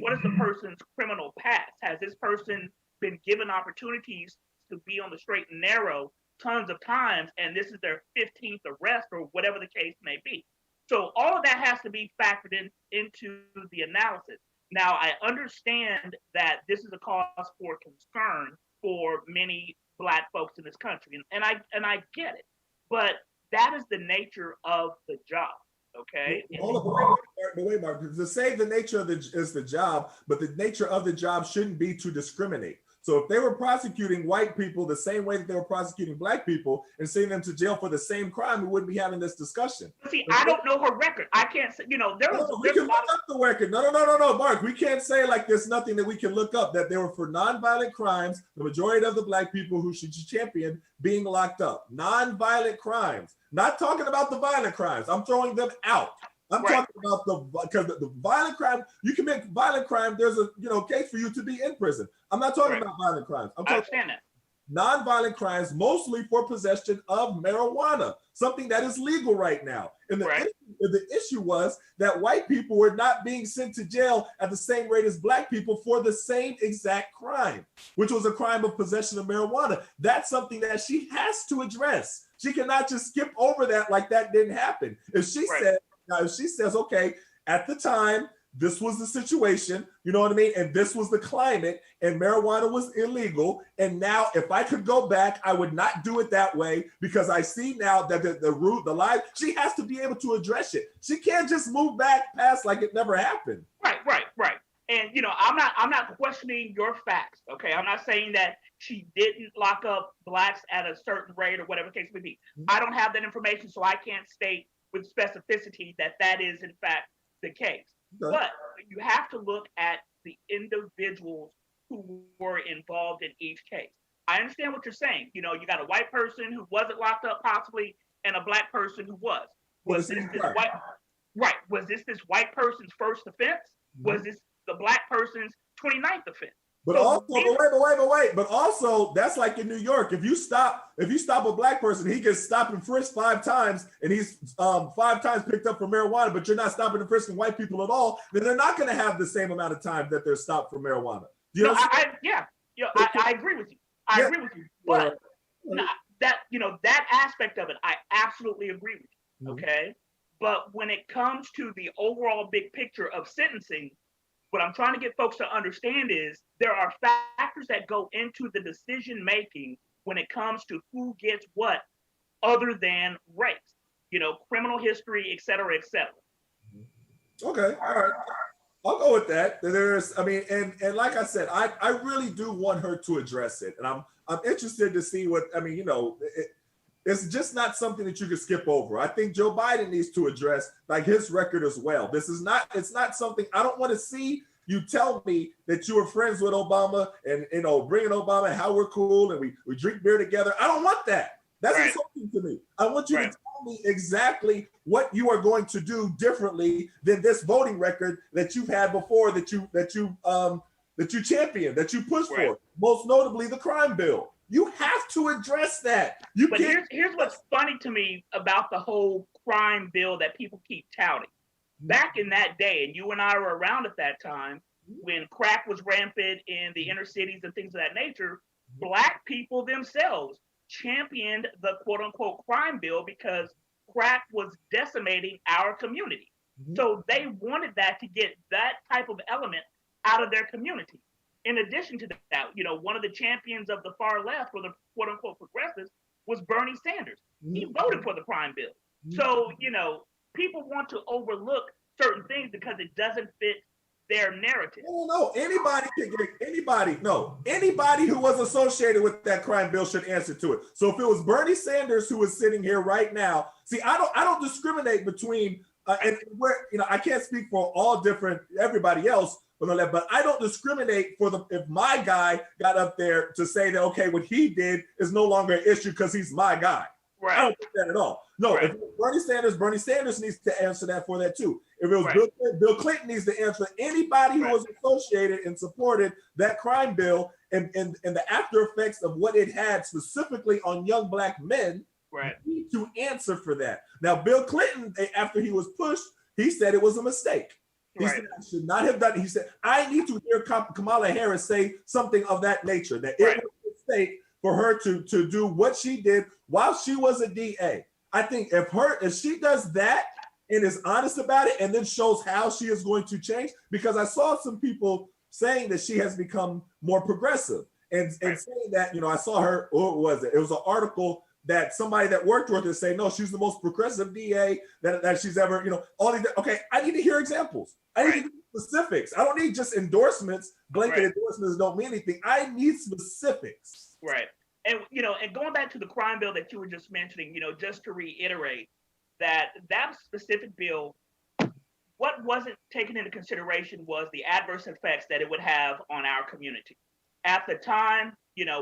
What is the person's criminal past? Has this person been given opportunities to be on the straight and narrow tons of times, and this is their 15th arrest or whatever the case may be? So all of that has to be factored into the analysis. Now, I understand that this is a cause for concern for many Black folks in this country, and I get it, but that is the nature of the job. Okay. Wait, Mark. To say the nature of the job, but the nature of the job shouldn't be to discriminate. So if they were prosecuting white people the same way that they were prosecuting Black people and sending them to jail for the same crime, we wouldn't be having this discussion. See, I don't know her record. I can't say, we can look up the record. No, Mark. We can't say like there's nothing that we can look up, that they were for nonviolent crimes. The majority of the Black people who she championed being locked up. Nonviolent crimes. Not talking about the violent crimes. I'm throwing them out. I'm talking about because the violent crime, you commit violent crime, there's a case for you to be in prison. I'm not talking about violent crimes. I'm talking about nonviolent crimes, mostly for possession of marijuana, something that is legal right now. And the issue was that white people were not being sent to jail at the same rate as Black people for the same exact crime, which was a crime of possession of marijuana. That's something that she has to address. She cannot just skip over that like that didn't happen. If she says, okay, at the time, this was the situation, you know what I mean? And this was the climate, and marijuana was illegal. And now if I could go back, I would not do it that way, because I see now that the lie, she has to be able to address it. She can't just move back past like it never happened. Right. And I'm not questioning your facts. Okay. I'm not saying that she didn't lock up Blacks at a certain rate or whatever the case may be. I don't have that information, so I can't state with specificity that is in fact the case. Okay. But you have to look at the individuals who were involved in each case. I understand what you're saying. You got a white person who wasn't locked up possibly, and a Black person who was. Was this white person's first offense? Was this the Black person's 29th offense? But also, wait. But also, that's like in New York. If you stop a Black person, he gets stopped and frisked 5 times, and he's 5 times picked up for marijuana. But you're not stopping and frisking white people at all. Then they're not going to have the same amount of time that they're stopped for marijuana. I agree with you. I agree with you. But that aspect of it, I absolutely agree with you. Okay, but when it comes to the overall big picture of sentencing, what I'm trying to get folks to understand is there are factors that go into the decision making when it comes to who gets what, other than race, criminal history, et cetera, et cetera. Okay, all right. I'll go with that. And like I said, I really do want her to address it. And I'm interested to see what, it's just not something that you can skip over. I think Joe Biden needs to address like his record as well. It's not something, I don't want to see you tell me that you were friends with Obama and bringing Obama and how we're cool and we drink beer together. I don't want that. That's insulting to me. I want you to tell me exactly what you are going to do differently than this voting record that you've had before, that you championed, that you pushed for, most notably the crime bill. You have to address that. Here's what's funny to me about the whole crime bill that people keep touting. Back in that day, and you and I were around at that time, when crack was rampant in the inner cities and things of that nature, Black people themselves championed the quote unquote crime bill because crack was decimating our community. So they wanted that to get that type of element out of their community. In addition to that, one of the champions of the far left, or the quote unquote progressives, was Bernie Sanders. He voted for the crime bill. So, people want to overlook certain things because it doesn't fit their narrative. No, anybody who was associated with that crime bill should answer to it. So if it was Bernie Sanders who is sitting here right now, see, I don't discriminate between and where I can't speak for everybody else, but I don't discriminate if my guy got up there to say that, okay, what he did is no longer an issue because he's my guy. Right. I don't think that at all. No, Right. if it was Bernie Sanders needs to answer that for that too. If it was Right. Bill Clinton needs to answer anybody who Right. was associated and supported that crime bill and the after effects of what it had specifically on young black men. Right. Need to answer for that. Now, Bill Clinton, after he was pushed, he said it was a mistake. He Right. said, I should not have done it. He said, I need to hear Kamala Harris say something of that nature, that Right. it was a mistake for her to do what she did while she was a DA. I think if she does that and is honest about it and then shows how she is going to change, because I saw some people saying that she has become more progressive and saying that, I saw her, what was it? It was an article that somebody that worked with her say, no, she's the most progressive DA that she's ever, all these. Okay, I need to hear examples. I need to hear specifics. I don't need just endorsements. Blanket endorsements don't mean anything. I need specifics. Right. And, and going back to the crime bill that you were just mentioning, just to reiterate that specific bill, what wasn't taken into consideration was the adverse effects that it would have on our community. At the time,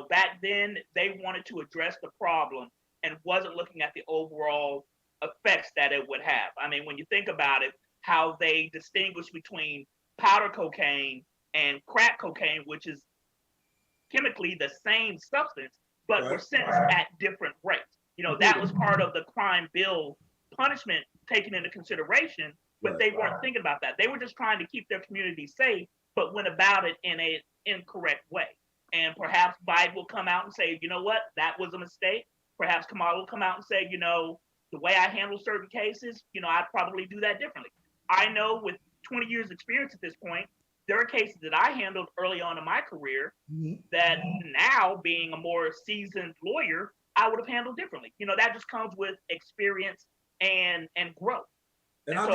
back then, they wanted to address the problem and wasn't looking at the overall effects that it would have. I mean, when you think about it, how they distinguish between powder cocaine and crack cocaine, which is chemically the same substance, but were sentenced at different rates. That was part of the crime bill punishment taken into consideration, but they weren't thinking about that. They were just trying to keep their community safe, but went about it in an incorrect way. And perhaps Biden will come out and say, you know what, that was a mistake. Perhaps Kamala will come out and say, the way I handle certain cases, I'd probably do that differently. I know with 20 years experience at this point, there are cases that I handled early on in my career that now, being a more seasoned lawyer, I would have handled differently. That just comes with experience and growth. And so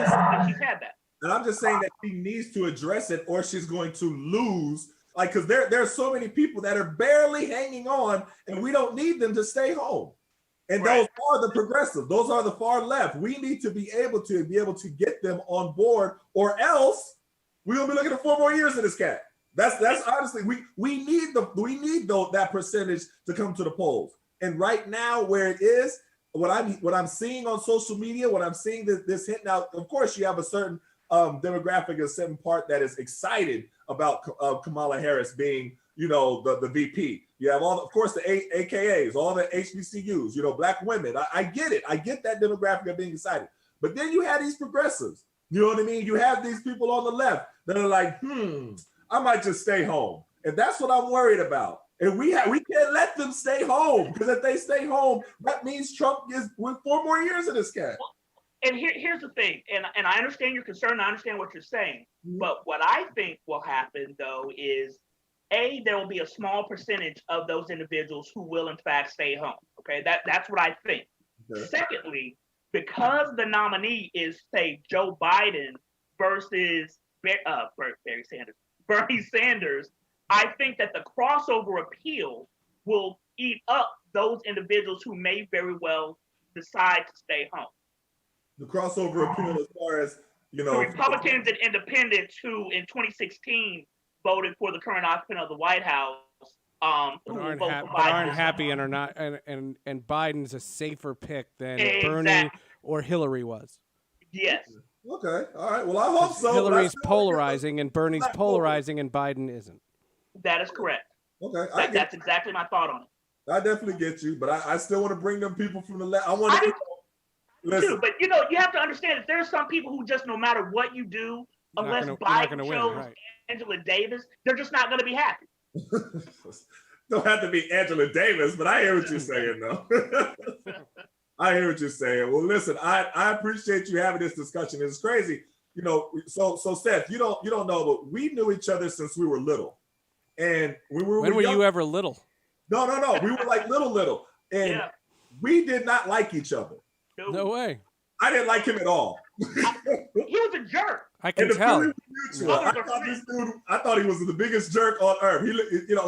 she's had that. And I'm just saying that she needs to address it or she's going to lose. Like, because there are so many people that are barely hanging on and we don't need them to stay home. And those are the progressive. Those are the far left. We need to be able to get them on board, or else we're gonna be looking at 4 more years of this cat. That's honestly, we need that percentage to come to the polls. And right now, where it is, what I'm seeing on social media, what I'm seeing this hit now, of course, you have a certain demographic, a certain part that is excited about Kamala Harris being, the VP. You have of course, the AKAs, all the HBCUs, Black women. I get it. I get that demographic of being excited. But then you have these progressives. You know what I mean? You have these people on the left that are like, I might just stay home. And that's what I'm worried about. And we can't let them stay home, because if they stay home, that means Trump is with 4 more years of this cat. And here's the thing, and I understand your concern, I understand what you're saying, but what I think will happen, though, is there will be a small percentage of those individuals who will, in fact, stay home. Okay, that's what I think. Okay. Secondly, because the nominee is, say, Joe Biden versus Bernie Sanders, I think that the crossover appeal will eat up those individuals who may very well decide to stay home. The crossover appeal, as far as, the Republicans and independents who in 2016 voted for the current occupant of the White House, but aren't happy and are not, and Biden's a safer pick than Bernie or Hillary was. Yes. Okay. All right. Well, I hope so. Hillary's polarizing and Bernie's polarizing and Biden isn't. That is correct. Okay. That's exactly my thought on it. I definitely get you, but I still want to bring them people from the left. I want to. Listen. But you have to understand that there's some people who just, no matter what you do, unless Biden chose Angela Davis, they're just not going to be happy. Don't have to be Angela Davis, but I hear what you're saying, though. I hear what you're saying. Well, listen, I appreciate you having this discussion. It's crazy, So Seth, you don't know, but we knew each other since we were little, and when were you ever little? No. We were like little, and we did not like each other. No way. I didn't like him at all. He was a jerk. I can tell. I thought he was the biggest jerk on earth.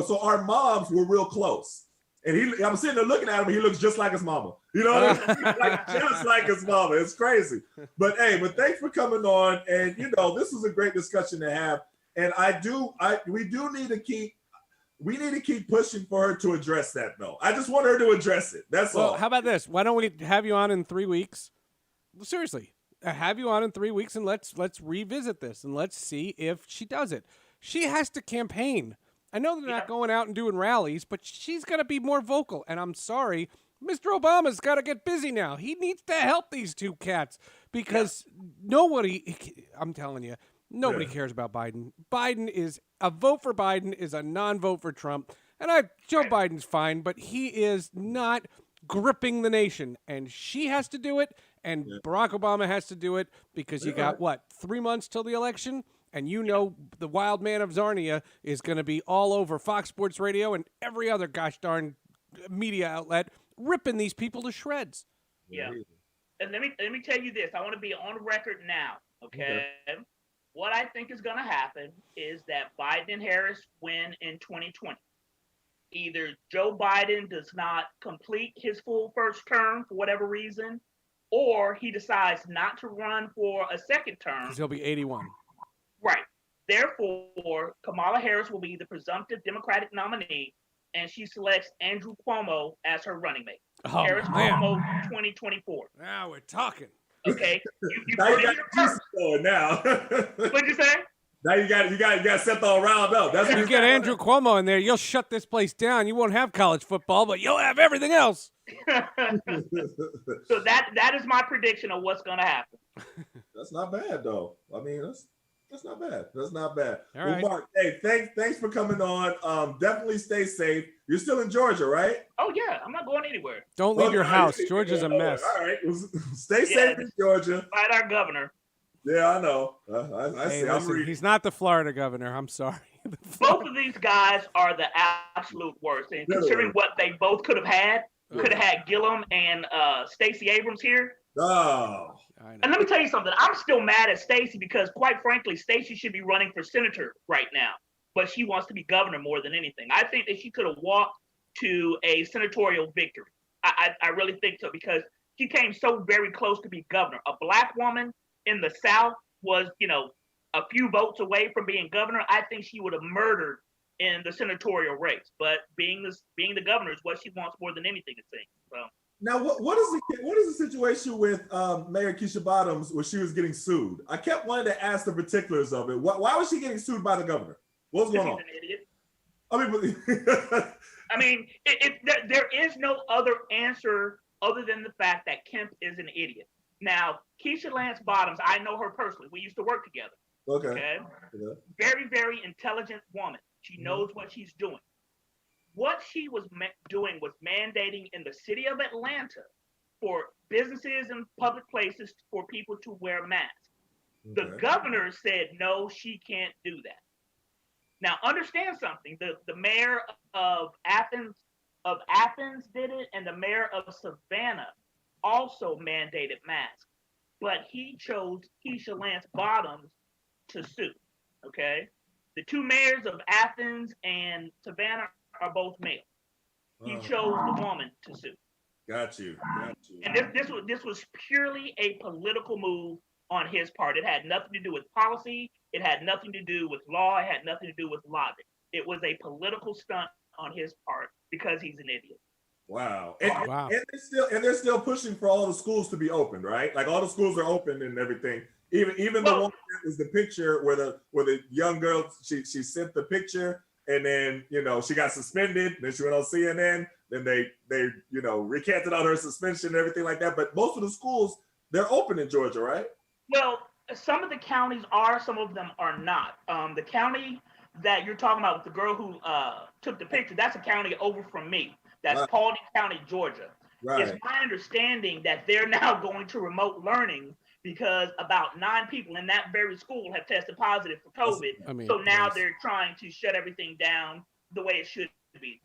So our moms were real close. And I'm sitting there looking at him, and he looks just like his mama. You know what I mean? Just like his mama. It's crazy. But thanks for coming on. And this was a great discussion to have. And we do need to keep we need to keep pushing for her to address that, though. I just want her to address it. That's all. Well, how about this? Why don't we have you on in 3 weeks? Seriously, have you on in 3 weeks and let's revisit this and let's see if she does it. She has to campaign. I know they're not going out and doing rallies, but she's got to be more vocal. And I'm sorry, Mr. Obama's got to get busy now. He needs to help these two cats because I'm telling you, nobody cares about Biden. A vote for Biden is a non-vote for Trump. And Joe Biden's fine, but he is not gripping the nation. And she has to do it, and Barack Obama has to do it because you got, 3 months till the election? And the wild man of Zarnia is going to be all over Fox Sports Radio and every other gosh darn media outlet ripping these people to shreds. Yeah. And let me tell you this. I want to be on record now, okay? What I think is going to happen is that Biden and Harris win in 2020. Either Joe Biden does not complete his full first term for whatever reason, or he decides not to run for a second term. Because he'll be 81. Right. Therefore, Kamala Harris will be the presumptive Democratic nominee, and she selects Andrew Cuomo as her running mate. Oh, Harris man. Cuomo 2024. Now we're talking. Okay. You Now put you in got your the juices purse. going now. What'd you say? Now you got Seth all riled up. That's what You get Andrew Cuomo in there, you'll shut this place down. You won't have college football, but you'll have everything else. So that is my prediction of what's going to happen. That's not bad, though. I mean, that's not bad. That's not bad. All well, right. Mark, hey, thanks for coming on. Definitely stay safe. You're still in Georgia, right? Oh yeah, I'm not going anywhere. Don't leave your Okay. house. Georgia's a mess. All right. Well, stay safe in Georgia. Fight our governor. Yeah, I know. I Hey, see. I'm listen, reading. he's not the Florida governor. I'm sorry. Both of these guys are the absolute worst. And considering what they both could have had Gillum and Stacey Abrams here. Oh. And let me tell you something. I'm still mad at Stacey because, quite frankly, Stacey should be running for senator right now, but she wants to be governor more than anything. I think that she could have walked to a senatorial victory. I really think so because she came so very close to be governor. A black woman in the South was, a few votes away from being governor. I think she would have murdered in the senatorial race. But being the governor is what she wants more than anything, it seems. So. Now, what is the situation with Mayor Keisha Bottoms where she was getting sued? I kept wanting to ask the particulars of it. Why was she getting sued by the governor? What was going on? An idiot. I mean, there is no other answer other than the fact that Kemp is an idiot. Now, Keisha Lance Bottoms, I know her personally. We used to work together. Okay. Very, very intelligent woman. She knows what she's doing. What she was doing was mandating in the city of Atlanta for businesses and public places for people to wear masks. Okay. The governor said, no, she can't do that. Now, understand something. The mayor of Athens did it, and the mayor of Savannah also mandated masks. But he chose Keisha Lance Bottoms to sue, okay? The two mayors of Athens and Savannah are both male. He chose the woman to sue. Got you. And this was purely a political move on his part. It had nothing to do with policy. It had nothing to do with law. It had nothing to do with logic. It was a political stunt on his part because he's an idiot. Wow. Wow. And they're still pushing for all the schools to be open, right? Like all the schools are open and everything. Even the one that was the picture where the young girl she sent the picture and then she got suspended. Then she went on CNN. Then they recanted on her suspension and everything like that. But most of the schools they're open in Georgia, right? Well, some of the counties are, some of them are not. The county that you're talking about with the girl who took the picture, that's a county over from me. That's right. Paulding County, Georgia. Right. It's my understanding that they're now going to remote learning because about 9 people in that very school have tested positive for COVID. So now they're trying to shut everything down the way it should be.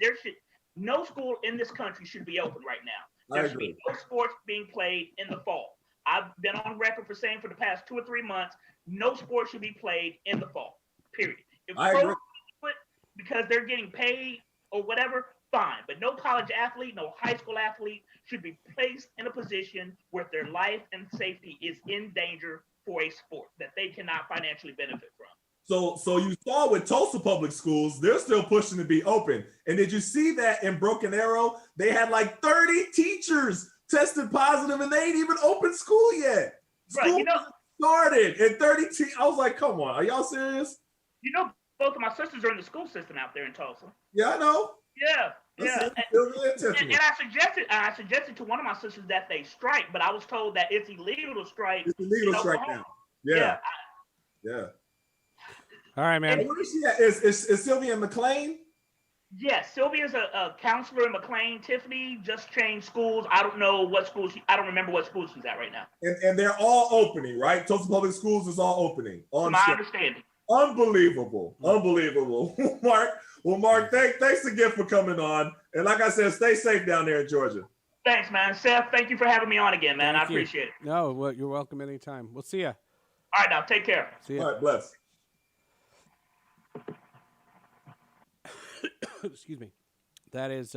No school in this country should be open right now. There should be no sports being played in the fall. I've been on record for saying for the past 2 or 3 months, no sports should be played in the fall, period. If pros do it because they're getting paid or whatever, fine. But no college athlete, no high school athlete should be placed in a position where their life and safety is in danger for a sport that they cannot financially benefit from. So you saw with Tulsa Public Schools, they're still pushing to be open. And did you see that in Broken Arrow? They had like 30 teachers tested positive, and they ain't even opened school yet. Right, School started at 30. I was like, come on, are y'all serious? You know, both of my sisters are in the school system out there in Tulsa. Yeah, I know. Yeah. That's And I suggested to one of my sisters that they strike, but I was told that it's illegal to strike. It's illegal to strike now. Yeah. All right, man. Where is she at? Is Sylvia McLean? Yes, Sylvia's a counselor in McLean. Tiffany just changed schools. I don't know what school I don't remember what school she's at right now. And they're all opening, right? Tulsa Public Schools is all opening. To my understanding. Unbelievable. Mark. Well, Mark, thanks again for coming on. And like I said, stay safe down there in Georgia. Thanks, man. Seth, thank you for having me on again, man. I appreciate it. No, well, you're welcome anytime. We'll see you. All right, now, take care. See you. All right, bless. Excuse me. That is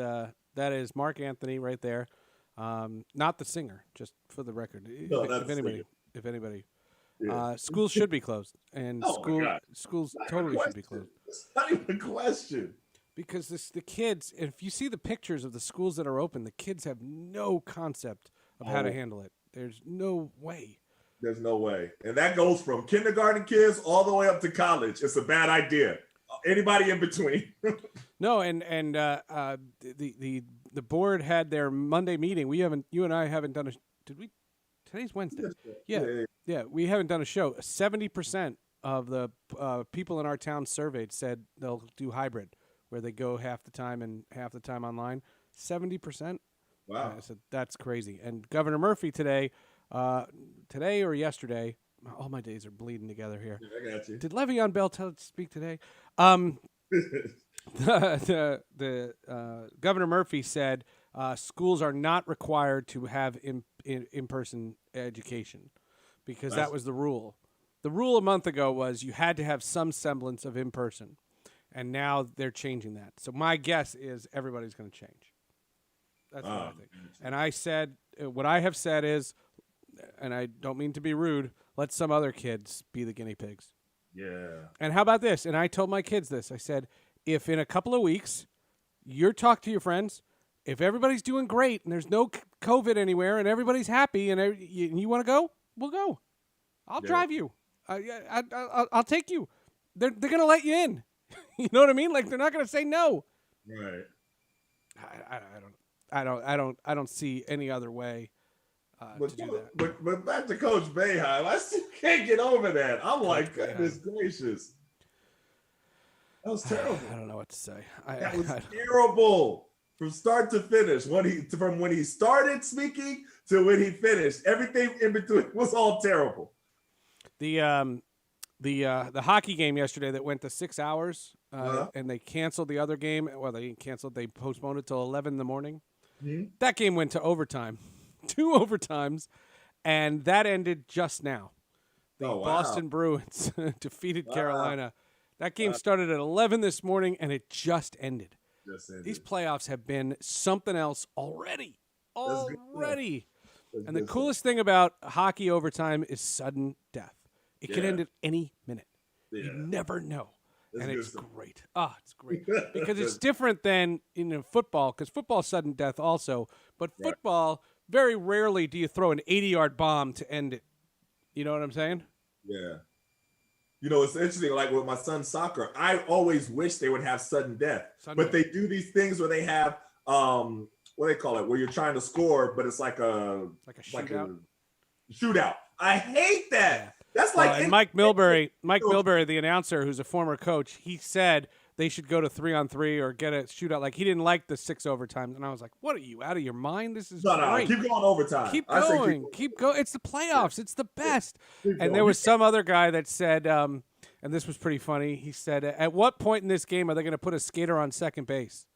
Mark Anthony right there. Not the singer, just for the record. No, if anybody. Yeah. Schools should be closed, and schools totally should be closed. It's not even a question. Because the kids, if you see the pictures of the schools that are open, the kids have no concept of how to handle it. There's no way. There's no way. And that goes from kindergarten kids all the way up to college. It's a bad idea. Anybody in between. No, and the board had their Monday meeting. You and I haven't done did we? Today's Wednesday. Yeah. We haven't done a show. 70% of the people in our town surveyed said they'll do hybrid, where they go half the time and half the time online. 70%. Wow. I said that's crazy. And Governor Murphy today or yesterday, all my days are bleeding together here. Yeah, I got you. Did Le'Veon Bell speak today? The Governor Murphy said schools are not required to have in-person education because that was the rule. The rule a month ago was you had to have some semblance of in-person, and now they're changing that. So my guess is everybody's going to change. That's what I think. And I said, what I have said is, and I don't mean to be rude, let some other kids be the guinea pigs. Yeah. And how about this? And I told my kids this. I said, if in a couple of weeks you're talking to your friends, if everybody's doing great and there's no COVID anywhere and everybody's happy and you want to go, we'll go. I'll drive you. I'll take you. They're going to let you in. You know what I mean? Like they're not going to say no. Right. I don't see any other way to do that. But back to Coach Boeheim, I still can't get over that. I'm like, goodness gracious. That was terrible. I don't know what to say. That was terrible from start to finish. From when he started speaking to when he finished, everything in between was all terrible. The hockey game yesterday that went to 6 hours, and they canceled the other game. Well, they didn't cancel it. They postponed it till 11 in the morning. Mm-hmm. That game went to overtime, 2 overtimes, and that ended just now. The Boston Bruins defeated Carolina. That game started at 11 this morning, and it just ended. These playoffs have been something else already. And the coolest thing about hockey overtime is sudden death. It can end at any minute. Yeah. You never know. It's great. It's great. Because it's different than in football, because football's sudden death also. But football, very rarely do you throw an 80-yard bomb to end it. You know what I'm saying? Yeah. You know, it's interesting, like with my son's soccer, I always wish they would have sudden death. But they do these things where they have, what do they call it, where you're trying to score, but it's like a shootout. I hate that. Yeah. That's like and Mike Milbury, the announcer, who's a former coach, he said they should go to 3-on-3 or get a shootout. Like he didn't like the 6 overtimes, and I was like, "What are you out of your mind? This is great. Keep going overtime. Keep going. It's the playoffs. It's the best." And there was some other guy that said, and this was pretty funny. He said, "At what point in this game are they going to put a skater on second base?"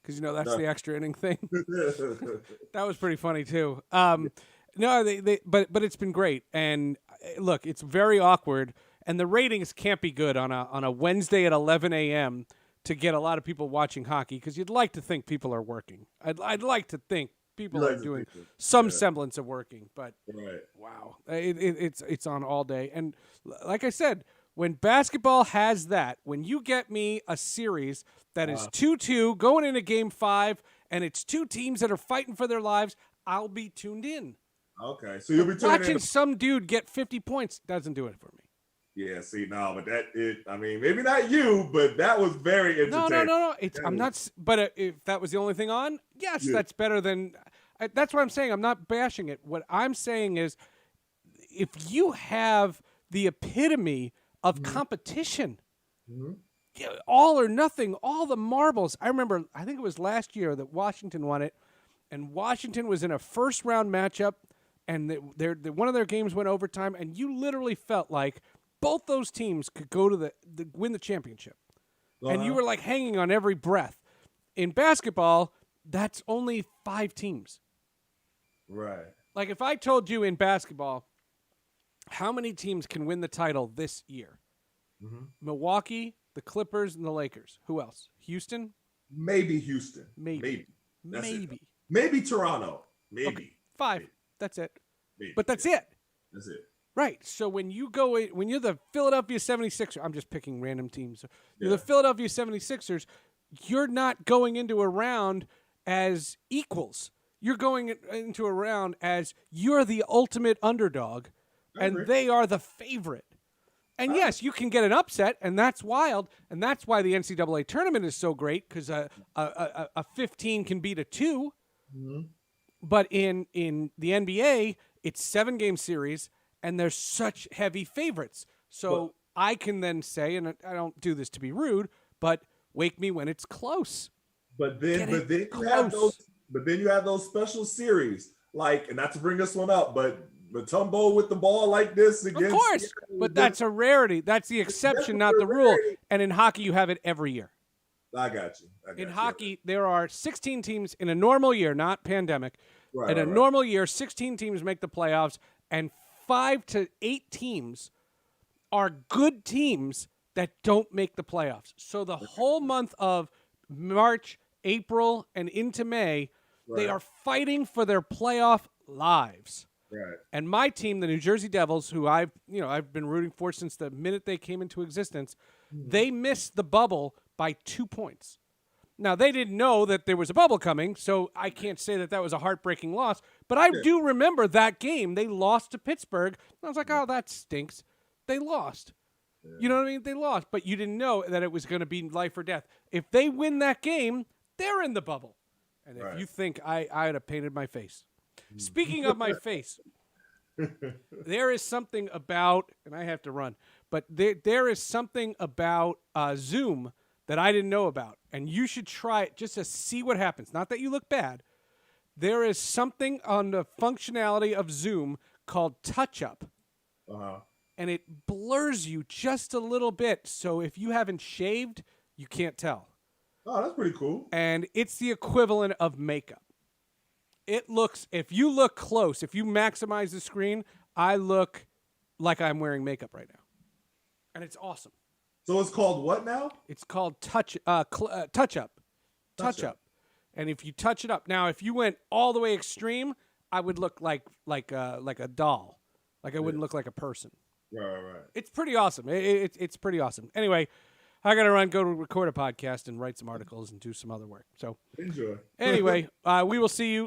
Because that's the extra inning thing. That was pretty funny too. No, but it's been great. And look, it's very awkward, and the ratings can't be good on a Wednesday at 11 a.m. to get a lot of people watching hockey, because you'd like to think people are working. I'd like to think people are doing some semblance of working, but wow, it's on all day. And like I said, When basketball has that, when you get me a series that is 2-2 going into game 5, and it's two teams that are fighting for their lives, I'll be tuned in. Okay, so you'll be watching some dude get 50 points doesn't do it for me. Yeah, see, no, but I mean, maybe not you, but that was very entertaining. No. I'm not. But if that was the only thing on, yes, that's better than. That's what I'm saying. I'm not bashing it. What I'm saying is, if you have the epitome of competition, all or nothing, all the marbles. I remember, I think it was last year that Washington won it, and Washington was in a first round matchup, and one of their games went overtime, and you literally felt like both those teams could go to win the championship. And you were like hanging on every breath. In basketball, that's only 5 teams. Right. Like if I told you in basketball, how many teams can win the title this year? Milwaukee, the Clippers, and the Lakers. Who else? Houston? Maybe Houston. Maybe. Maybe Toronto. Maybe. Okay. 5. That's it. Maybe. But that's it. That's it. Right. So when you're the Philadelphia 76ers, I'm just picking random teams. You're the Philadelphia 76ers, you're not going into a round as equals. You're going into a round as you're the ultimate underdog, and they are the favorite. And yes, you can get an upset, and that's wild, and that's why the NCAA tournament is so great, because a 15 can beat a 2. But in the NBA, it's 7-game series, and there's such heavy favorites. So I can then say, and I don't do this to be rude, but wake me when it's close. But then you have those special series, like, and not to bring this one up, but Mutombo with the ball like this against. Of course, but that's a rarity. That's the exception, not the rule. And in hockey, you have it every year. I got you. In hockey, there are 16 teams in a normal year, not pandemic. In a normal year, 16 teams make the playoffs, and 5 to 8 teams are good teams that don't make the playoffs. So the whole month of March, April, and into May, they are fighting for their playoff lives. Right. And my team, the New Jersey Devils, who I've been rooting for since the minute they came into existence, they missed the bubble by 2 points. Now, they didn't know that there was a bubble coming, so I can't say that was a heartbreaking loss. But I do remember that game. They lost to Pittsburgh. I was like, oh, that stinks. They lost. Yeah. You know what I mean? They lost. But you didn't know that it was going to be life or death. If they win that game, they're in the bubble. And if you think I'd have painted my face. Speaking of my face, there is something about, and I have to run, but there is something about Zoom that I didn't know about, and you should try it just to see what happens. Not that you look bad. There is something on the functionality of Zoom called Touch Up, and it blurs you just a little bit, so if you haven't shaved, you can't tell. Oh, that's pretty cool. And it's the equivalent of makeup. It looks, if you look close, if you maximize the screen, I look like I'm wearing makeup right now. And it's awesome. So it's called what now? It's called Touch Up. Touch Up. And if you touch it up, now if you went all the way extreme, I would look like a doll. Like I wouldn't look like a person. Right. It's pretty awesome. It's pretty awesome. Anyway, I got to go to record a podcast and write some articles and do some other work. So enjoy. Anyway, we will see you